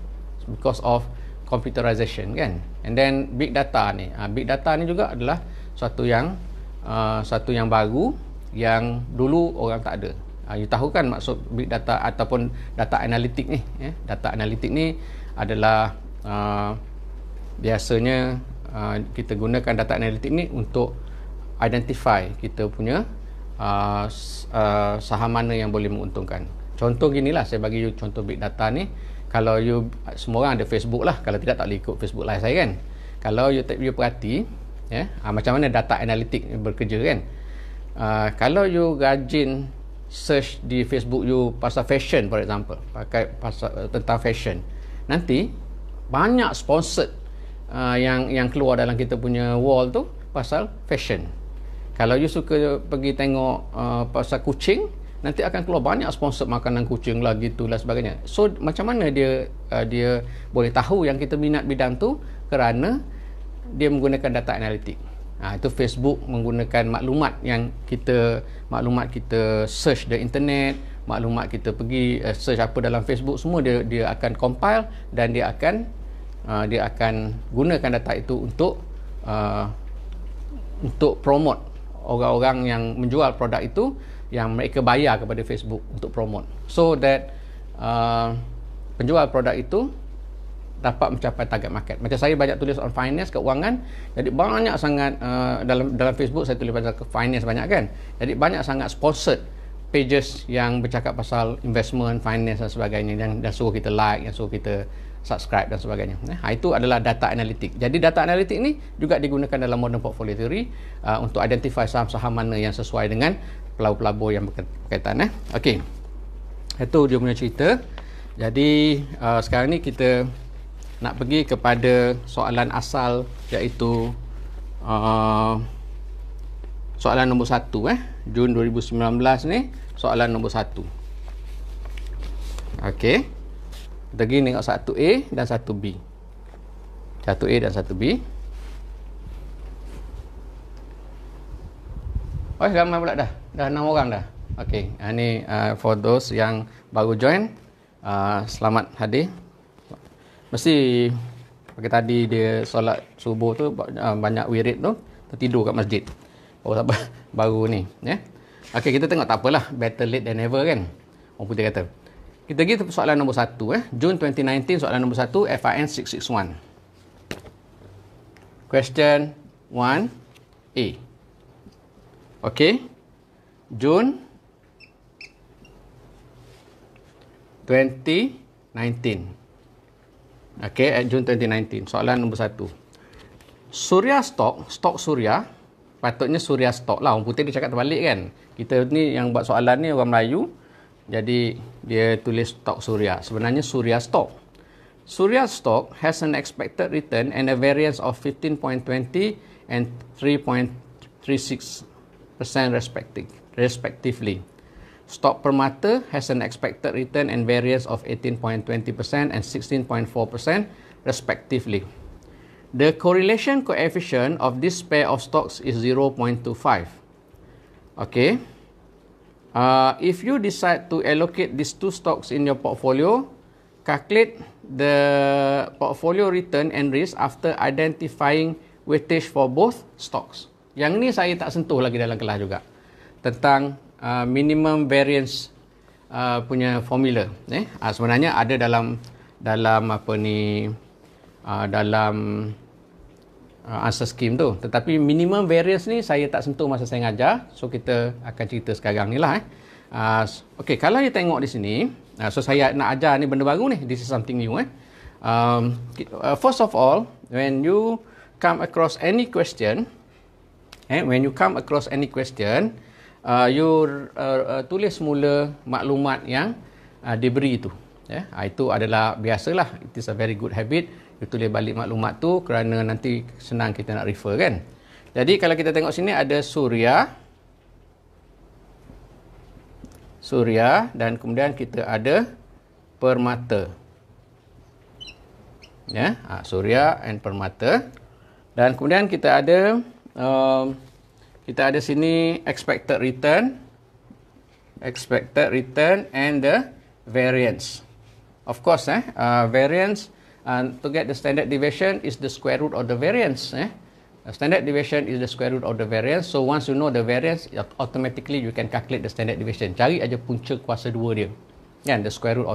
because of computerization kan. And then big data ni, big data ni juga adalah satu yang baru yang dulu orang tak ada. You tahu kan maksud big data ataupun data analitik ni, data analitik ni adalah biasanya kita gunakan data analitik ni untuk identify kita punya saham mana yang boleh menguntungkan. Contoh ginilah, saya bagi you contoh big data ni. Kalau you, semua orang ada Facebook lah, kalau tidak tak boleh ikut Facebook live saya kan. Kalau you perhati macam mana data analitik bekerja kan. Kalau you rajin search di Facebook you pasal fashion for example, pakai pasal tentang fashion, nanti banyak sponsored yang keluar dalam kita punya wall tu pasal fashion. Kalau you suka pergi tengok pasal kucing, nanti akan keluar banyak sponsor makanan kucing lah gitu lah sebagainya. So macam mana dia boleh tahu yang kita minat bidang tu? Kerana dia menggunakan data analitik. Itu Facebook menggunakan maklumat kita search the internet, maklumat kita pergi search apa dalam Facebook, semua dia akan compile dan dia akan gunakan data itu untuk promote orang-orang yang menjual produk itu, yang mereka bayar kepada Facebook untuk promote, so that penjual produk itu dapat mencapai target market. Macam saya banyak tulis on finance, keuangan, jadi banyak sangat dalam Facebook saya tulis pasal finance banyak kan, jadi banyak sangat sponsored pages yang bercakap pasal investment, finance dan sebagainya, dan suruh kita like, yang suruh kita subscribe dan sebagainya. Itu adalah data analitik. Jadi data analitik ni juga digunakan dalam modern portfolio theory untuk identify saham-saham mana yang sesuai dengan pelabur-pelabur yang berkaitan. Okey, itu dia punya cerita. Jadi sekarang ni kita nak pergi kepada soalan asal, iaitu soalan nombor 1 Jun 2019 ni, soalan nombor 1. Okey, kita pergi tengok 1A dan 1B. 1A dan 1B. Oh, ramai pula dah 6 orang dah. Okey, ini for those yang baru join, selamat hadir. Mesti pagi tadi dia solat subuh tu banyak wirid tu, tertidur kat masjid. Baru ni Okey, kita tengok, tak apalah, better late than never kan, orang putih kata. Kita pergi soalan nombor 1 Jun 2019, soalan nombor 1, FIN 661. Question 1A. Okey, Jun 2019. Okey, Jun 2019, soalan nombor 1. Surya stok Surya, patutnya Surya stok lah, orang putih dia cakap terbalik kan. Kita ni yang buat soalan ni orang Melayu, jadi dia tulis stok Surya. Sebenarnya Surya stock. Surya stock has an expected return and a variance of 15.20 and 3.36% respectively. Stock Permata has an expected return and variance of 18.20% and 16.4% respectively. The correlation coefficient of this pair of stocks is 0.25. Okay. If you decide to allocate these two stocks in your portfolio, calculate the portfolio return and risk after identifying weightage for both stocks. Yang ni saya tak sentuh lagi dalam kelas juga, tentang minimum variance punya formula. Sebenarnya ada dalam answer scheme tu, tetapi minimum variance ni saya tak sentuh masa saya ngajar, so kita akan cerita sekarang ni lah. Okey, kalau you tengok di sini, so saya nak ajar ni benda baru ni, this is something new. First of all, when you come across any question, you tulis semula maklumat yang diberi itu. Itu adalah biasalah, it is a very good habit. You tulis balik maklumat tu kerana nanti senang kita nak refer kan. Jadi kalau kita tengok sini ada Surya, dan kemudian kita ada Permata. Ya, Surya and Permata. Dan kemudian kita ada sini expected return and the variance. Of course, variance to get the standard deviation is the square root of the variance. Standard deviation is the square root of the variance. So once you know the variance, automatically you can calculate the standard deviation. Cari aja punca kuasa 2 dia. Kan, the square root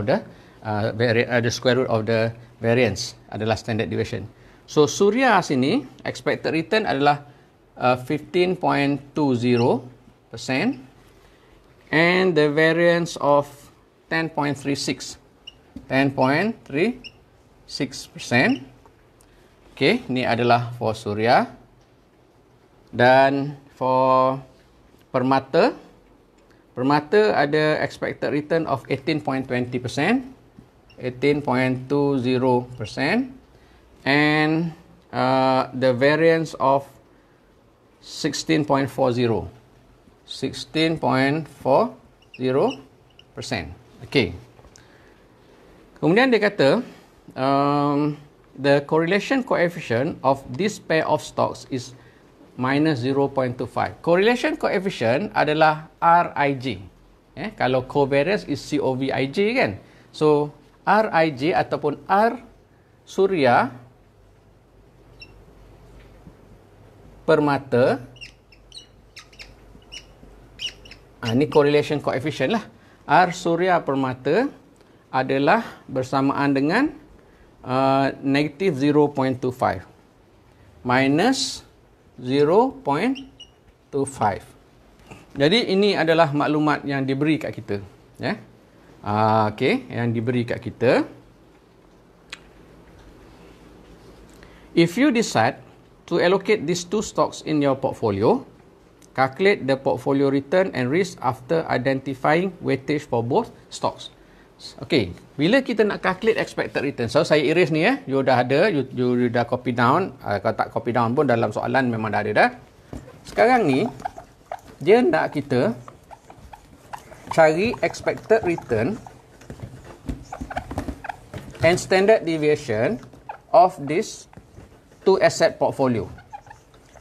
of the variance adalah standard deviation. So Surya sini expected return adalah 15.20% and the variance of 10.36%. Okay, ini adalah for Surya. Dan for Permata ada expected return of 18.20%, and the variance of 16.40%. Okay. Kemudian dia kata the correlation coefficient of this pair of stocks is minus 0.25. Correlation coefficient adalah RIG. Kalau covariance is COVIG kan. So RIG ataupun R Surya Permata, ini correlation coefficient lah. R Surya Permata adalah bersamaan dengan negative 0.25 minus 0.25. Jadi ini adalah maklumat yang diberi kat kita. Okey, yang diberi kat kita. If you decide to allocate these two stocks in your portfolio, calculate the portfolio return and risk after identifying weightage for both stocks. Okey, bila kita nak calculate expected return, so saya erase ni you dah ada, you dah copy down. Kalau tak copy down pun dalam soalan memang dah ada dah. Sekarang ni dia nak kita cari expected return and standard deviation of this two asset portfolio.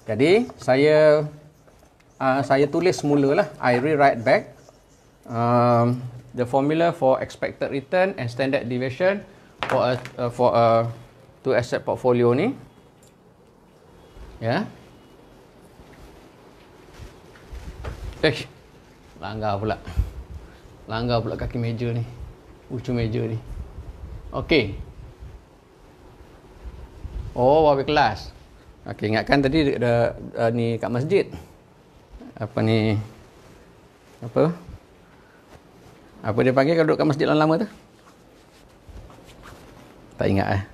Jadi saya tulis semula lah. I rewrite back the formula for expected return and standard deviation for a two asset portfolio ni. Ya. Langgar pula kaki meja ni. Ujung meja ni. Okey. Oh, habis kelas. Okey, ingatkan tadi ni kat masjid. Apa ni? Apa dia panggil kalau duduk kat masjid lama-lama tu? Tak ingat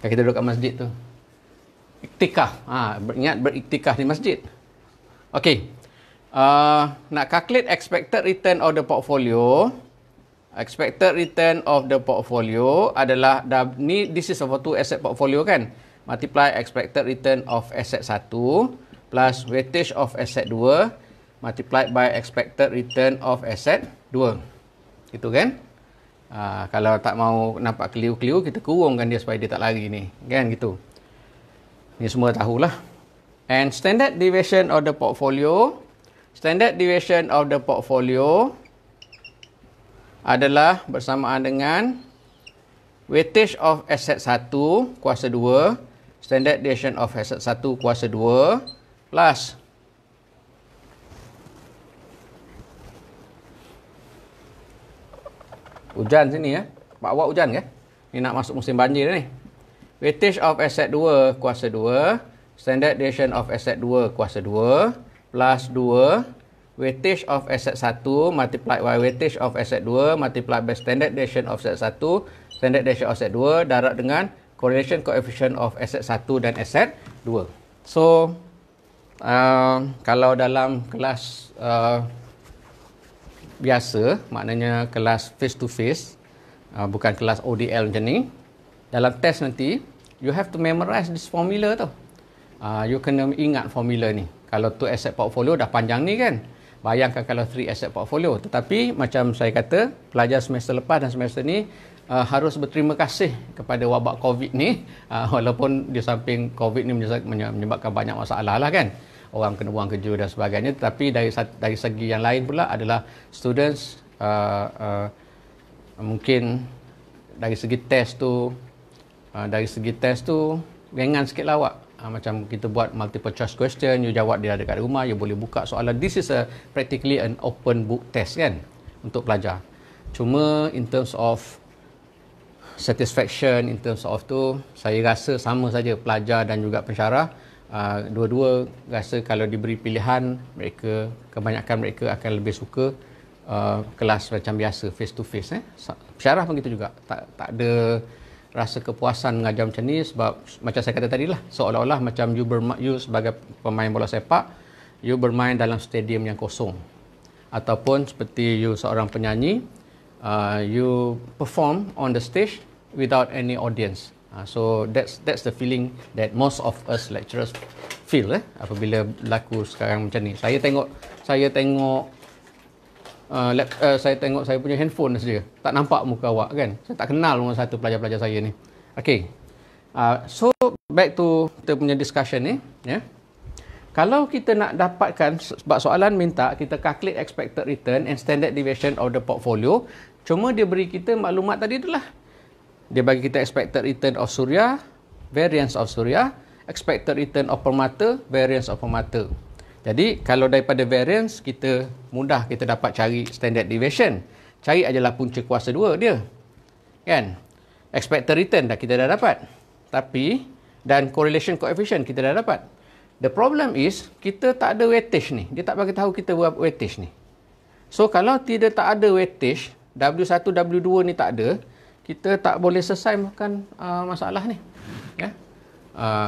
Kalau kita duduk kat masjid tu. Iktikaf. Ingat beriktikaf di masjid. Okey. Nak calculate expected return of the portfolio. Expected return of the portfolio adalah this is over two asset portfolio kan. Multiply expected return of asset 1 plus weightage of asset 2 multiplied by expected return of asset 2. Gitu kan? Kalau tak mau nampak keliru-keliru, kita kurungkan dia supaya dia tak lari ni. Kan gitu. Ni semua tahulah. And standard deviation of the portfolio. Standard deviation of the portfolio adalah bersamaan dengan weightage of asset 1 kuasa 2, standard deviation of asset 1 kuasa 2 plus hujan sini Pak awak hujan ke? Ni nak masuk musim banjir ni. Weightage of asset 2 kuasa 2, standard deviation of asset 2 kuasa 2 plus 2 weightage of asset 1 multiplied by weightage of asset 2 multiplied by standard deviation of asset 1 standard deviation of asset 2 darab dengan correlation coefficient of asset 1 dan asset 2. So kalau dalam kelas biasa, maknanya kelas face to face, bukan kelas ODL macam ni, dalam test nanti you have to memorize this formula tu. You kena ingat formula ni. Kalau 2 asset portfolio dah panjang ni kan. Bayangkan kalau 3 asset portfolio. Tetapi macam saya kata, pelajar semester lepas dan semester ni harus berterima kasih kepada wabak COVID ni. Walaupun di samping COVID ni menyebabkan banyak masalah lah kan. Orang kena buang kerja dan sebagainya. Tetapi dari segi yang lain pula adalah students mungkin dari segi test tu ringan sikit lah awak. Macam kita buat multiple choice question, you jawab dia dekat rumah, you boleh buka soalan. This is practically an open book test kan untuk pelajar. Cuma in terms of satisfaction, in terms of tu, saya rasa sama saja pelajar dan juga pensyarah. Dua-dua rasa kalau diberi pilihan, kebanyakan mereka akan lebih suka kelas macam biasa, face to face. Pensyarah pun gitu juga. Tak ada rasa kepuasan mengajar macam ni, sebab macam saya kata tadi lah, seolah-olah macam you sebagai pemain bola sepak, you bermain dalam stadium yang kosong, ataupun seperti you seorang penyanyi, you perform on the stage without any audience. So that's the feeling that most of us lecturers feel apabila berlaku sekarang macam ni. Saya tengok saya punya handphone saja, tak nampak muka awak kan. Saya tak kenal pun satu pelajar-pelajar saya ni. Okay, so back to kita punya discussion ni, ya. Kalau kita nak dapatkan, sebab soalan minta kita calculate expected return and standard deviation of the portfolio, cuma dia beri kita maklumat tadi itulah. Dia bagi kita expected return of Suria, variance of Suria, expected return of Permata, variance of Permata. Jadi kalau daripada variance, kita mudah kita dapat cari standard deviation. Cari ajalah punca kuasa 2 dia. Kan? Expected return kita dah dapat. Dan correlation coefficient kita dah dapat. The problem is, kita tak ada weightage ni. Dia tak bagi tahu kita buat weightage ni. So kalau tak ada weightage, W1, W2 ni tak ada, kita tak boleh selesaikan masalah ni. Ya?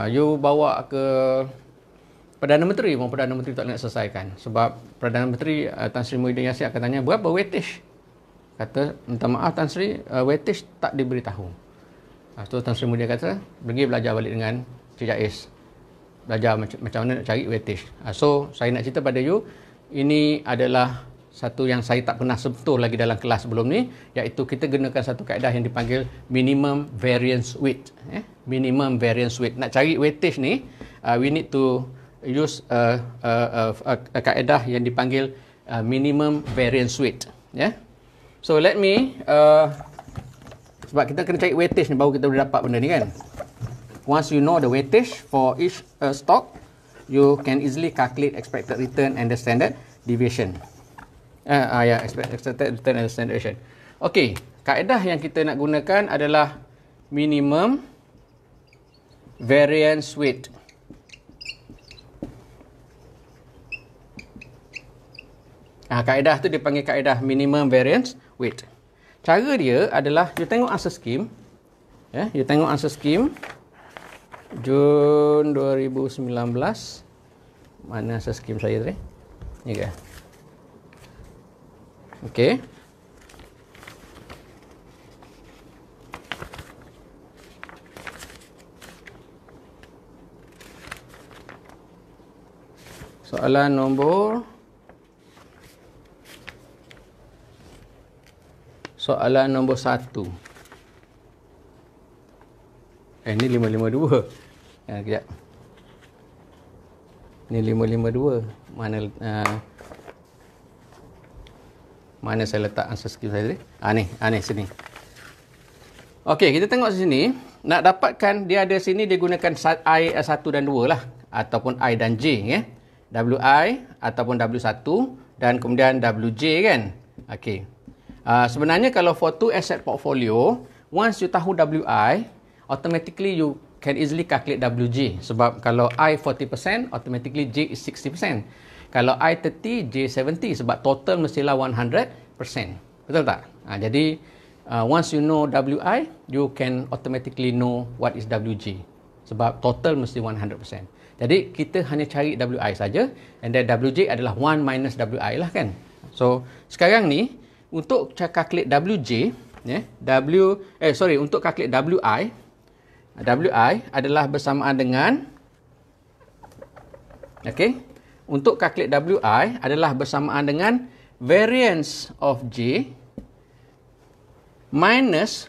You bawa ke Perdana Menteri pun Perdana Menteri tak nak selesaikan. Sebab Perdana Menteri Tan Sri Muhyiddin Yassin akan tanya, berapa weightage? Kata, minta maaf Tan Sri, weightage tak diberitahu. So Tan Sri Muhyiddin kata, pergi belajar balik dengan Cik Jais. Belajar macam mana nak cari weightage. So saya nak cerita pada you, ini adalah satu yang saya tak pernah sentuh lagi dalam kelas sebelum ni, iaitu kita gunakan satu kaedah yang dipanggil minimum variance weight. Minimum variance weight. Nak cari weightage ni, we need to use a kaedah yang dipanggil minimum variance weight. So let me sebab kita kena cari weightage ni baru kita boleh dapat benda ni kan. Once you know the weightage for each stock, you can easily calculate expected return and the standard deviation. Expected return and the standard deviation. Okay, kaedah yang kita nak gunakan adalah minimum variance weight. Kaedah tu dipanggil kaedah minimum variance weight. Cara dia adalah, you tengok answer scheme. You tengok answer scheme. Jun 2019. Mana answer scheme saya tadi? Ni ke? Okey. Soalan nombor 1. Ni 552. Kejap. Ni 552. Mana saya letak answer scheme saya tadi? Ni sini. Okey, kita tengok sini. Nak dapatkan, dia ada sini dia gunakan I 1 dan 2 lah, ataupun I dan J ya. WI ataupun W1 dan kemudian WJ kan. Okey. Sebenarnya kalau for 2 asset portfolio, once you tahu WI, automatically you can easily calculate WJ. Sebab kalau I 40%, automatically J is 60%. Kalau I 30, J 70. Sebab total mestilah 100%. Betul tak? Jadi, once you know WI, you can automatically know what is WJ. Sebab total mesti 100%. Jadi, kita hanya cari WI saja. And then WJ adalah 1 minus WI lah kan. So, sekarang ni, untuk calculate WJ, untuk calculate WI adalah bersamaan dengan Okey. Untuk calculate WI adalah bersamaan dengan variance of J minus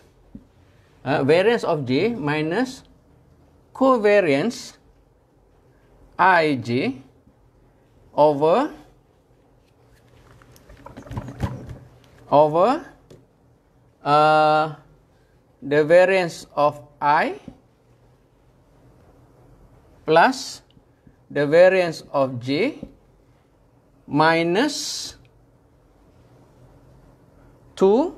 covariance IJ over the variance of I plus the variance of J minus 2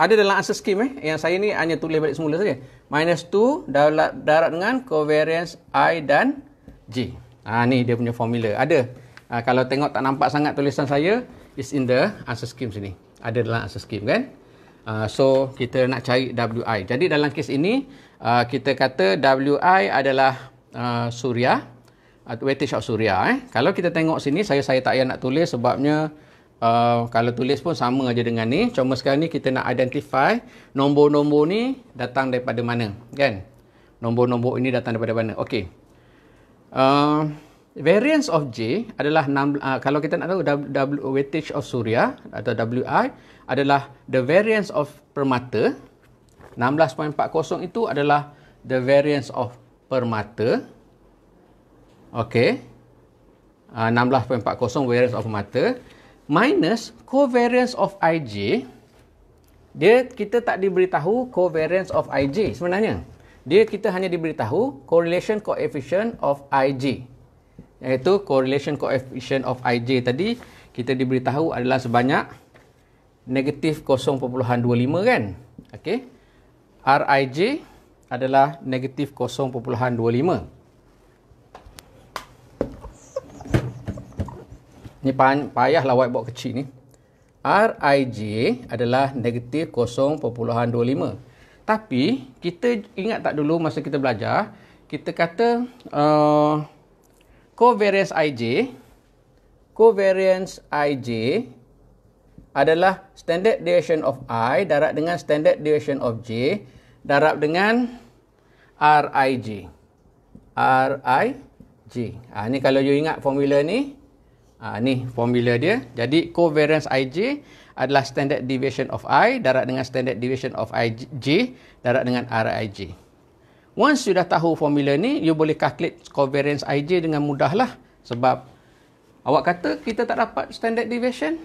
ada dalam answer scheme yang saya ni hanya tulis balik semula saja. Minus 2 darab dengan covariance I dan J. Ni dia punya formula. Ada. Kalau tengok tak nampak sangat tulisan saya, is in the answer scheme sini. Ada dalam answer scheme kan. So kita nak cari WI. Jadi dalam kes ini kita kata WI adalah suria atau weightage of suria. Kalau kita tengok sini, saya tak payah nak tulis sebabnya kalau tulis pun sama aja dengan ni. Cuma sekarang ni kita nak identify nombor-nombor ni datang daripada mana, kan? Nombor-nombor ini datang daripada mana? Okey. Variance of J adalah kalau kita nak tahu weightage of suria atau WI adalah the variance of permata. 16.40 itu adalah the variance of permata. Okey. 16.40 variance of permata minus covariance of IJ. Kita tak diberitahu covariance of IJ sebenarnya. Kita hanya diberitahu correlation coefficient of IJ. Iaitu correlation coefficient of IJ tadi kita diberitahu adalah sebanyak negatif 0.25 kan. Okey. RIJ adalah negatif 0.25. Ni payahlah whiteboard kecil ni. RIJ adalah negatif 0.25. Tapi kita ingat tak dulu masa kita belajar, kita kata covariance IJ adalah standard deviation of I darab dengan standard deviation of J darab dengan RIJ. Ni kalau you ingat formula ni, ni formula dia. Jadi covariance IJ adalah standard deviation of I darab dengan standard deviation of IJ darab dengan RIJ. Once you dah tahu formula ni, you boleh calculate covariance IJ dengan mudah lah. Sebab awak kata kita tak dapat standard deviation.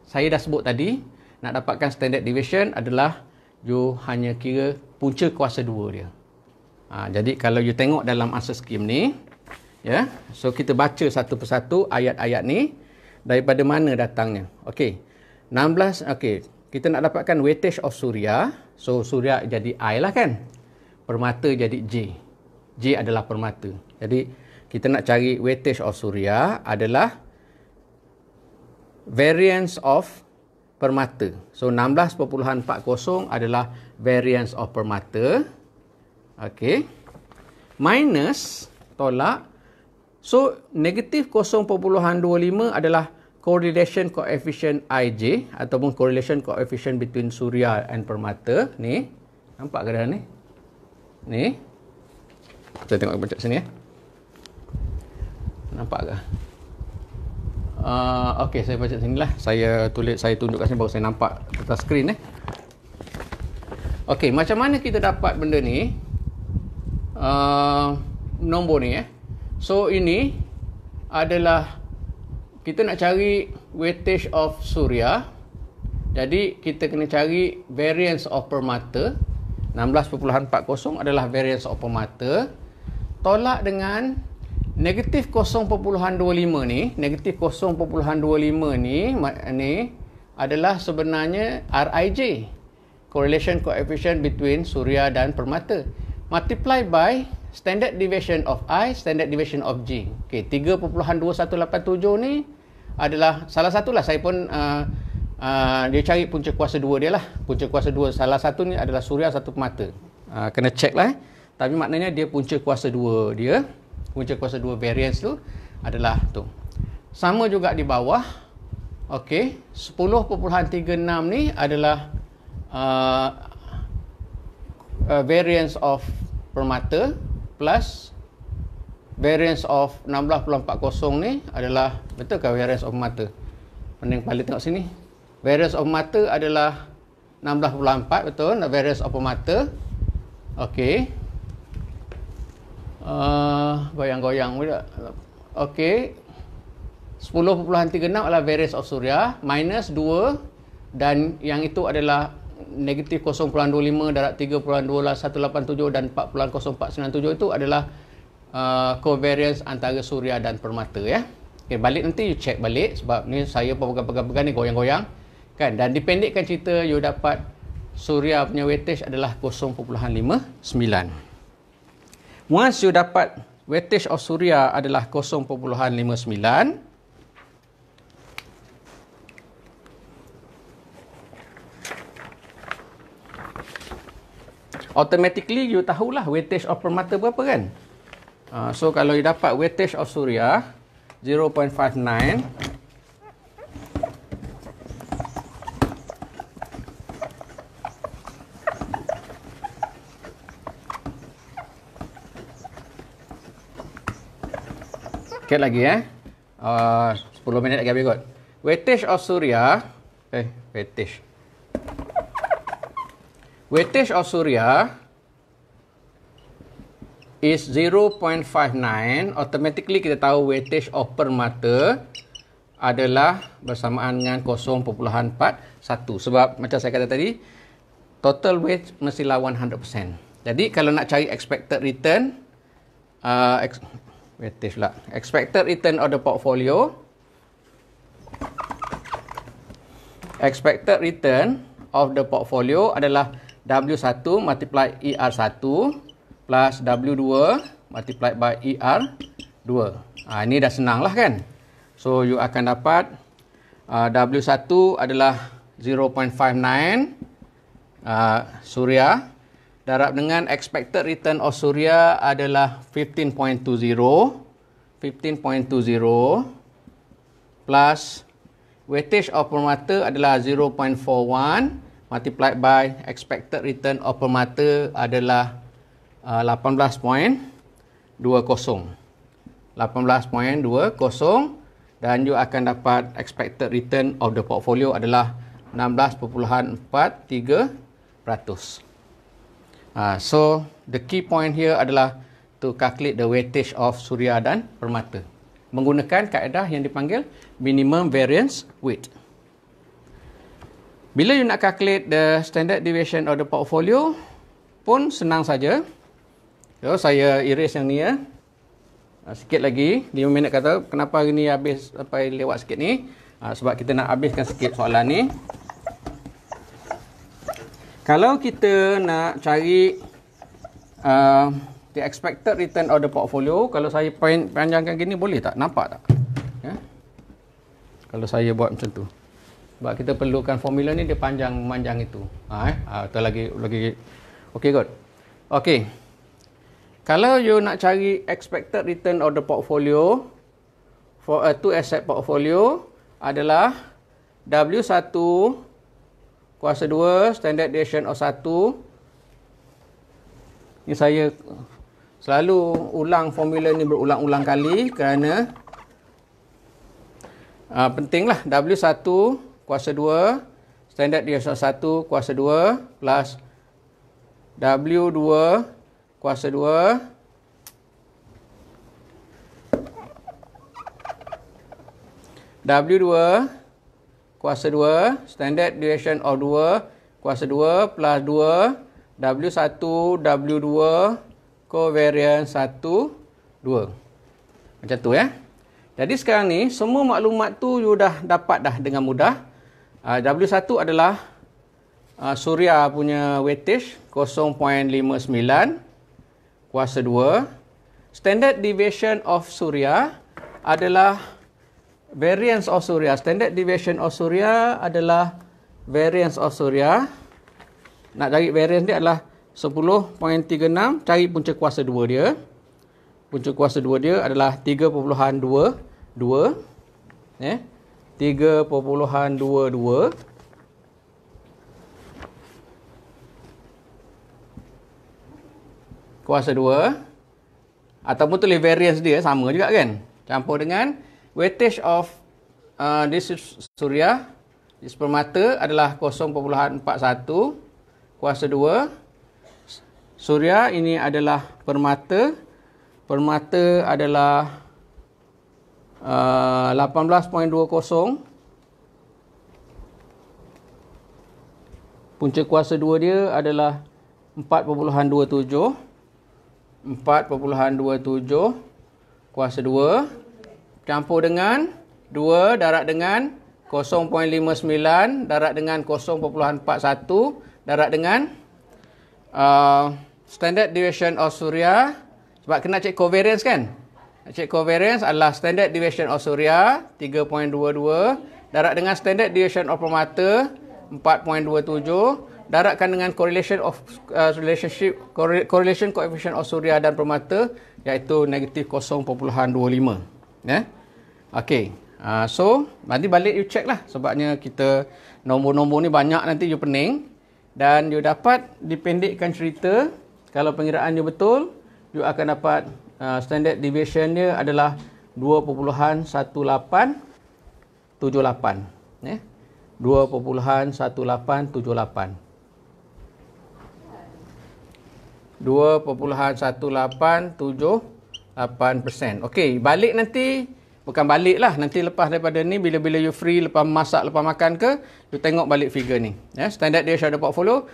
Saya dah sebut tadi, nak dapatkan standard deviation adalah you hanya kira punca kuasa 2 dia. Jadi kalau you tengok dalam answer scheme ni, ya, so kita baca satu persatu ayat-ayat ni, daripada mana datangnya. Okey. 16, okey. Kita nak dapatkan weightage of suria. So suria jadi I lah kan. Permata jadi J. J adalah permata. Jadi kita nak cari weightage of suria adalah variance of permata. So 16.40 adalah variance of permata. Okey. Minus tolak. So negatif 0.25 adalah correlation coefficient IJ ataupun correlation coefficient between suria and permata. Ni. Nampak ke dah ni? Ni. Kita tengok baca sini ya. Nampak ke? Okey, saya baca sini lah. Saya tunjuk kat sini baru saya nampak atas skrin Okey, macam mana kita dapat benda ni? Nombor ni So ini adalah kita nak cari weightage of suria. Jadi kita kena cari variance of permata. 16.40 adalah variance of permata. Tolak dengan negatif 0.25 ni. Negatif 0.25 ni adalah sebenarnya RIJ. Correlation coefficient between suria dan permata. Multiply by standard deviation of I, standard deviation of J. Okey, 3.2187 ni adalah salah satulah saya pun dia cari punca kuasa 2 dia lah. Punca kuasa 2 salah satu ni adalah suria, satu permata. Kena check lah Tapi maknanya dia punca kuasa 2 dia. Punca kuasa 2 variance tu adalah tu. Sama juga di bawah. Okey, 10.36 ni adalah variance of permata plus variance of 16.40 ni adalah, betul ke variance of mata? Pening kepala tengok sini. Variance of mata adalah 16.4, betul? Variance of mata. Okey. Goyang-goyang pula. Okey. 10.36 adalah variance of suria, minus 2, dan yang itu adalah negatif 0.25 darab 3.2187 dan 4.0497 itu adalah covariance antara suria dan permata, ya. Okay, balik nanti you check balik, sebab ni saya pegang-pegang ni goyang-goyang kan, dan dipendekkan cerita you dapat suria punya weightage adalah 0.59. Once you dapat weightage of suria adalah 0.59, automatically you tahulah weightage of permata berapa kan. So kalau you dapat weightage of suria 0.59, sikit lagi 10 minit lagi habis kot. Weightage of suria, weightage of suria is 0.59. Automatically kita tahu weightage of permata adalah bersamaan dengan 0.41. Sebab macam saya kata tadi, total weight mestilah 100%. Jadi kalau nak cari expected return, expected return of the portfolio, expected return of the portfolio adalah W1 multiply ER1 plus W2 multiply by ER2. Ini dah senang lah kan. So you akan dapat W1 adalah 0.59 suria darab dengan expected return of suria adalah 15.20 plus weightage of permata adalah 0.41 multiplied by expected return of permata adalah 18.20. 18.20, dan you akan dapat expected return of the portfolio adalah 16.43%. So the key point here adalah to calculate the weightage of suria dan permata menggunakan kaedah yang dipanggil minimum variance weight. Bila you nak calculate the standard deviation of the portfolio pun senang saja. So saya erase yang ni ya. Sikit lagi 5 minit kata. Kenapa hari ni habis sampai lewat sikit ni? Sebab kita nak habiskan sikit soalan ni. Kalau kita nak cari the expected return of the portfolio, kalau saya panjangkan gini boleh tak? Nampak tak? Ya? Kalau saya buat macam tu. Sebab kita perlukan formula ni dia panjang itu. Atau lagi. Okey good. Okey. Kalau you nak cari expected return of the portfolio for a two asset portfolio adalah W1 kuasa 2 standard deviation of 1. Ini saya selalu ulang formula ni berulang-ulang kali kerana pentinglah. W1 kuasa 2 standard deviation of 1 kuasa 2 plus W2 kuasa 2 W2 kuasa 2 standard deviation of 2 kuasa 2 plus 2 W1 W2 covariance 1 2. Macam tu ya. Jadi sekarang ni semua maklumat tu you dah dapat dah dengan mudah. W1 adalah suria punya weightage 0.59 kuasa 2. Standard deviation of suria adalah variance of suria. Standard deviation of suria adalah variance of suria. Nak cari variance dia adalah 10.36, cari punca kuasa 2 dia. Punca kuasa 2 dia adalah 3.22. 3.22. Kuasa 2. Ataupun tulis variance dia sama juga kan. Campur dengan weightage of this is suria, this permata adalah 0.41 kuasa 2. Suria ini adalah permata. Permata adalah 18.20. Punca kuasa 2 dia adalah 4.27. 4.27 kuasa 2 campur dengan 2 darab dengan 0.59 darab dengan 0.41 darab dengan standard deviation of Suria. Sebab kena cek covariance kan. Nak cek covariance adalah standard deviation of Suria 3.22 darab dengan standard deviation of permata 4.27 darabkan dengan correlation of correlation coefficient of Suria dan permata iaitu negatif 0.25 ya. Okey. So nanti balik you check lah, sebabnya kita nombor-nombor ni banyak, nanti you pening dan you dapat dipendekkan cerita. Kalau pengiraan you betul, you akan dapat standard deviation dia adalah 2.1878 ya. 2.1878 2.1878%. Okey, balik nanti, bukan balik lah, nanti lepas daripada ni, bila-bila you free, lepas masak, lepas makan ke, you tengok balik figure ni. Ya, standard deviation of the portfolio,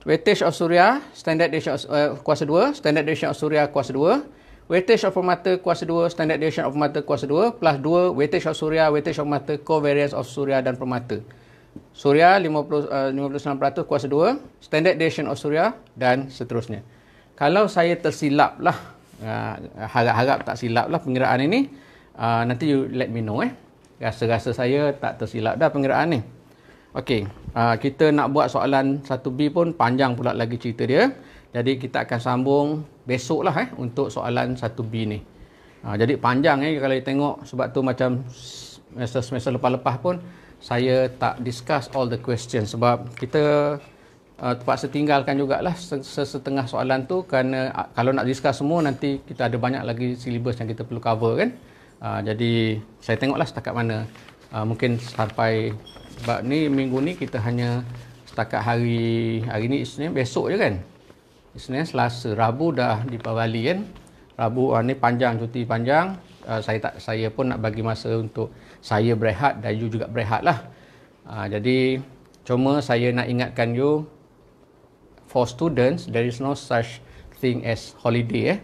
weightage of Suria, standard deviation of kuasa 2, standard deviation of Suria kuasa 2, weightage of permata kuasa 2, standard deviation of permata kuasa 2, plus 2, weightage of Suria, weightage of permata, covariance of Suria dan permata. Suria 59% kuasa 2, standard deviation of Suria dan seterusnya. Kalau saya tersilap lah, harap-harap tak silap lah pengiraan ini, nanti you let me know Rasa-rasa saya tak tersilap dah pengiraan ni. Okey, kita nak buat soalan 1B pun panjang pula lagi cerita dia. Jadi kita akan sambung besok lah untuk soalan 1B ni. Jadi panjang kalau you tengok, sebab tu macam semester lepas-lepas pun saya tak discuss all the questions, sebab kita terpaksa tinggalkan jugalah setengah soalan tu, kerana kalau nak discuss semua nanti kita ada banyak lagi syllabus yang kita perlu cover kan. Jadi saya tengoklah setakat mana. Mungkin sampai sebab ni minggu ni kita hanya setakat hari ni Isnin, besok je kan. Isnin, Selasa, Rabu dah di Bali kan. Rabu ni panjang, cuti panjang. Saya pun nak bagi masa untuk saya berehat dan you juga berehat lah. Jadi cuma saya nak ingatkan you, for students there is no such thing as holiday.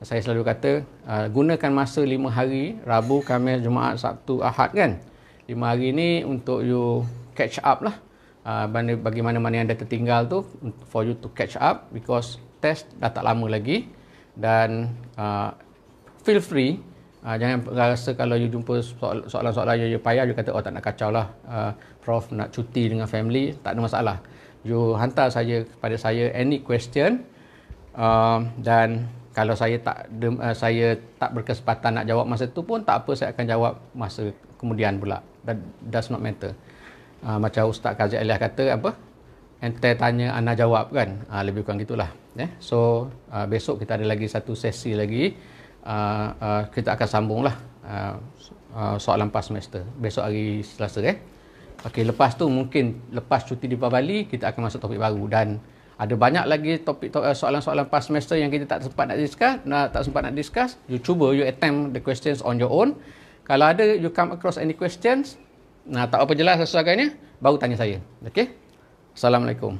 Saya selalu kata gunakan masa 5 hari, Rabu, Khamis, Jumaat, Sabtu, Ahad kan. 5 hari ni untuk you catch up lah. Bagi mana-mana yang dah tertinggal tu, for you to catch up, because test dah tak lama lagi. Dan feel free, jangan rasa kalau you jumpa soalan-soalan yang you payah, you kata oh tak nak kacau lah, Prof nak cuti dengan family, tak ada masalah. You hantar saja kepada saya any question, dan kalau saya tak berkesempatan nak jawab masa tu pun tak apa, saya akan jawab masa kemudian pula. That does not matter. Macam Ustaz Kazim Aliah kata apa? Ente tanya, ana jawab kan. Lebih kurang gitulah. So besok kita ada lagi satu sesi lagi. Kita akan sambung lah soalan pas semester. Besok hari Selasa Okey, lepas tu mungkin lepas cuti di Bali kita akan masuk topik baru, dan ada banyak lagi topik soalan-soalan pas semester yang kita tak sempat nak discuss. You cuba, you attempt the questions on your own. Kalau ada you come across any questions, tak apa jelas dan sebagainya, baru tanya saya. Okey. Assalamualaikum.